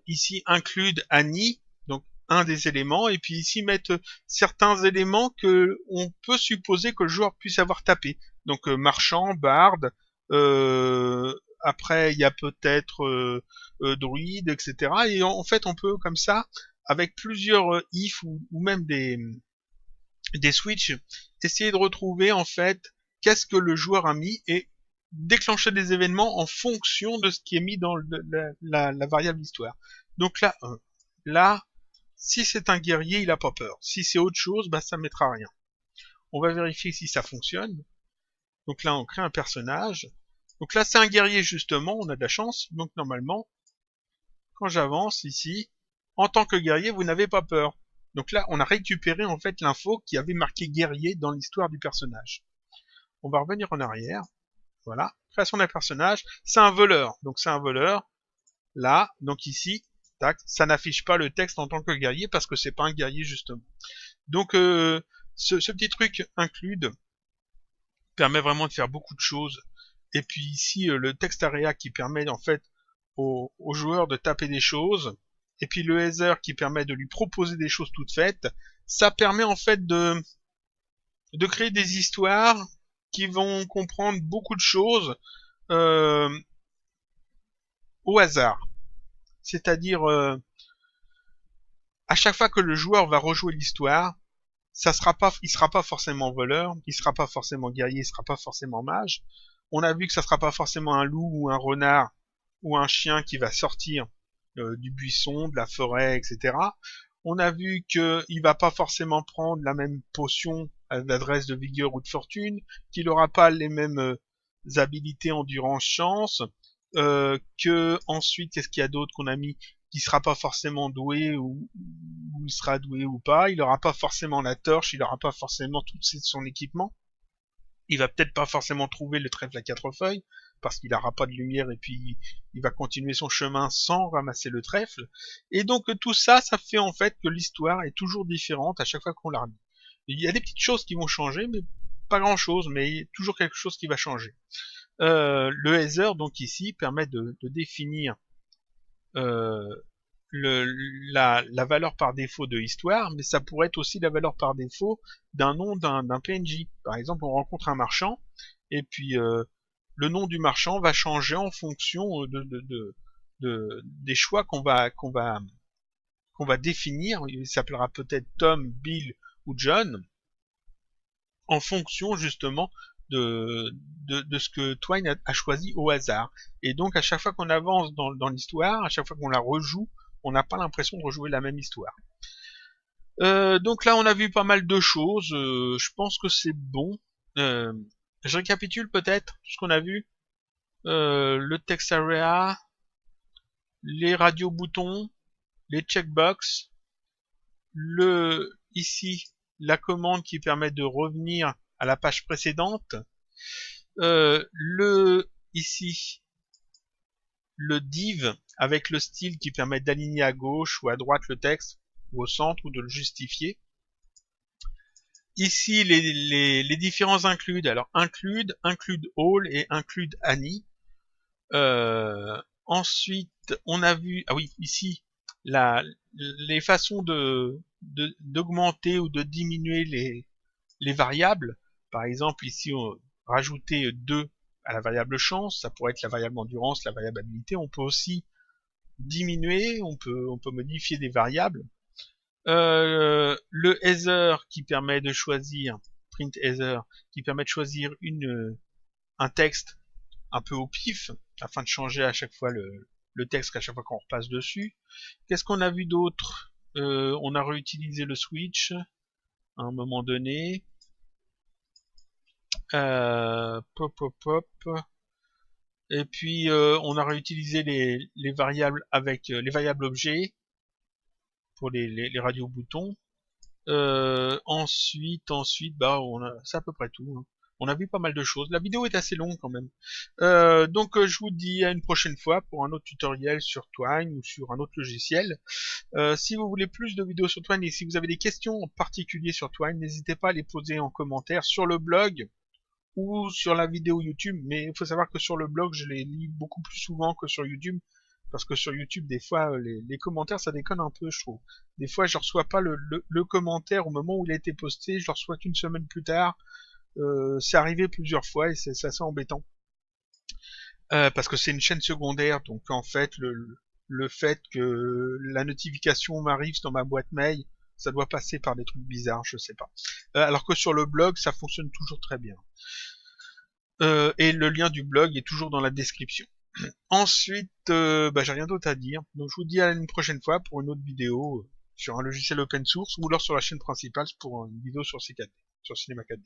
ici include Annie, donc un des éléments, et puis ici mettre certains éléments que on peut supposer que le joueur puisse avoir tapé. Donc marchand, barde, après il y a peut-être druide, etc. Et en fait on peut comme ça, avec plusieurs if ou même des switches, essayer de retrouver en fait qu'est-ce que le joueur a mis et déclencher des événements en fonction de ce qui est mis dans la variable histoire. Donc là, si c'est un guerrier, il a pas peur. Si c'est autre chose, bah ça mettra rien. On va vérifier si ça fonctionne. Donc là, on crée un personnage. Donc là, c'est un guerrier justement, on a de la chance. Donc normalement, quand j'avance ici, en tant que guerrier, vous n'avez pas peur. Donc là, on a récupéré en fait l'info qui avait marqué guerrier dans l'histoire du personnage. On va revenir en arrière. Voilà, création d'un personnage. C'est un voleur. Donc c'est un voleur. Là, donc ici, tac, ça n'affiche pas le texte en tant que guerrier parce que c'est pas un guerrier justement. Donc ce petit truc include permet vraiment de faire beaucoup de choses. Et puis ici le text area qui permet en fait aux joueurs de taper des choses, et puis le Ether qui permet de lui proposer des choses toutes faites. Ça permet en fait de créer des histoires qui vont comprendre beaucoup de choses au hasard. C'est-à-dire à chaque fois que le joueur va rejouer l'histoire, il sera pas forcément voleur, il sera pas forcément guerrier, il sera pas forcément mage. On a vu que ça sera pas forcément un loup ou un renard ou un chien qui va sortir du buisson, de la forêt, etc. On a vu qu'il va pas forcément prendre la même potion à l'adresse de vigueur ou de fortune, qu'il aura pas les mêmes habilités endurance chance, que ensuite qu'est-ce qu'il y a d'autre qu'on a mis, qui sera pas forcément doué ou il sera doué ou pas, il aura pas forcément la torche, il aura pas forcément tout son équipement, il va peut-être pas forcément trouver le trèfle à 4 feuilles parce qu'il n'aura pas de lumière et puis il va continuer son chemin sans ramasser le trèfle. Et donc tout ça, ça fait en fait que l'histoire est toujours différente à chaque fois qu'on la relit. Il y a des petites choses qui vont changer, mais pas grand chose, mais toujours quelque chose qui va changer. Le Ether, donc ici, permet de définir la valeur par défaut de histoire, mais ça pourrait être aussi la valeur par défaut d'un nom d'un PNJ. Par exemple, on rencontre un marchand, et puis le nom du marchand va changer en fonction des choix qu'on va définir. Il s'appellera peut-être Tom, Bill ou John, en fonction justement de ce que Twine a choisi au hasard. Et donc à chaque fois qu'on avance dans l'histoire, à chaque fois qu'on la rejoue, on n'a pas l'impression de rejouer la même histoire. Donc là on a vu pas mal de choses, je pense que c'est bon. Je récapitule peut-être tout ce qu'on a vu. Le text area, les radio boutons, les checkbox, ici la commande qui permet de revenir à la page précédente, ici le div avec le style qui permet d'aligner à gauche ou à droite le texte ou au centre ou de le justifier. Ici les différents include, alors include all et include any. Ensuite on a vu, ah oui, ici les façons d'augmenter ou de diminuer les variables. Par exemple ici rajouter 2 à la variable chance, ça pourrait être la variable endurance, la variable habilité. On peut aussi diminuer, on peut modifier des variables. Le Ether qui permet de choisir, print Ether, qui permet de choisir un texte un peu au pif, afin de changer à chaque fois le texte à chaque fois qu'on repasse dessus. Qu'est-ce qu'on a vu d'autre? On a réutilisé le switch à un moment donné. Et puis on a réutilisé les variables avec les variables objets pour les radios boutons. Ensuite, bah c'est à peu près tout. Hein. On a vu pas mal de choses. La vidéo est assez longue quand même. Donc je vous dis à une prochaine fois pour un autre tutoriel sur Twine ou sur un autre logiciel. Si vous voulez plus de vidéos sur Twine et si vous avez des questions en particulier sur Twine, n'hésitez pas à les poser en commentaire sur le blog ou sur la vidéo YouTube. Mais il faut savoir que sur le blog, je les lis beaucoup plus souvent que sur YouTube. Parce que sur YouTube, des fois, les commentaires, ça déconne un peu, je trouve. Des fois, je reçois pas le commentaire au moment où il a été posté, je le reçois qu'une semaine plus tard. C'est arrivé plusieurs fois et c'est assez embêtant. Parce que c'est une chaîne secondaire, donc en fait, le fait que la notification m'arrive dans ma boîte mail, ça doit passer par des trucs bizarres, je sais pas. Alors que sur le blog, ça fonctionne toujours très bien. Et le lien du blog est toujours dans la description. Ensuite, bah, j'ai rien d'autre à dire. Donc je vous dis à une prochaine fois pour une autre vidéo sur un logiciel open source ou alors sur la chaîne principale pour une vidéo sur C4D, sur Cinema 4D.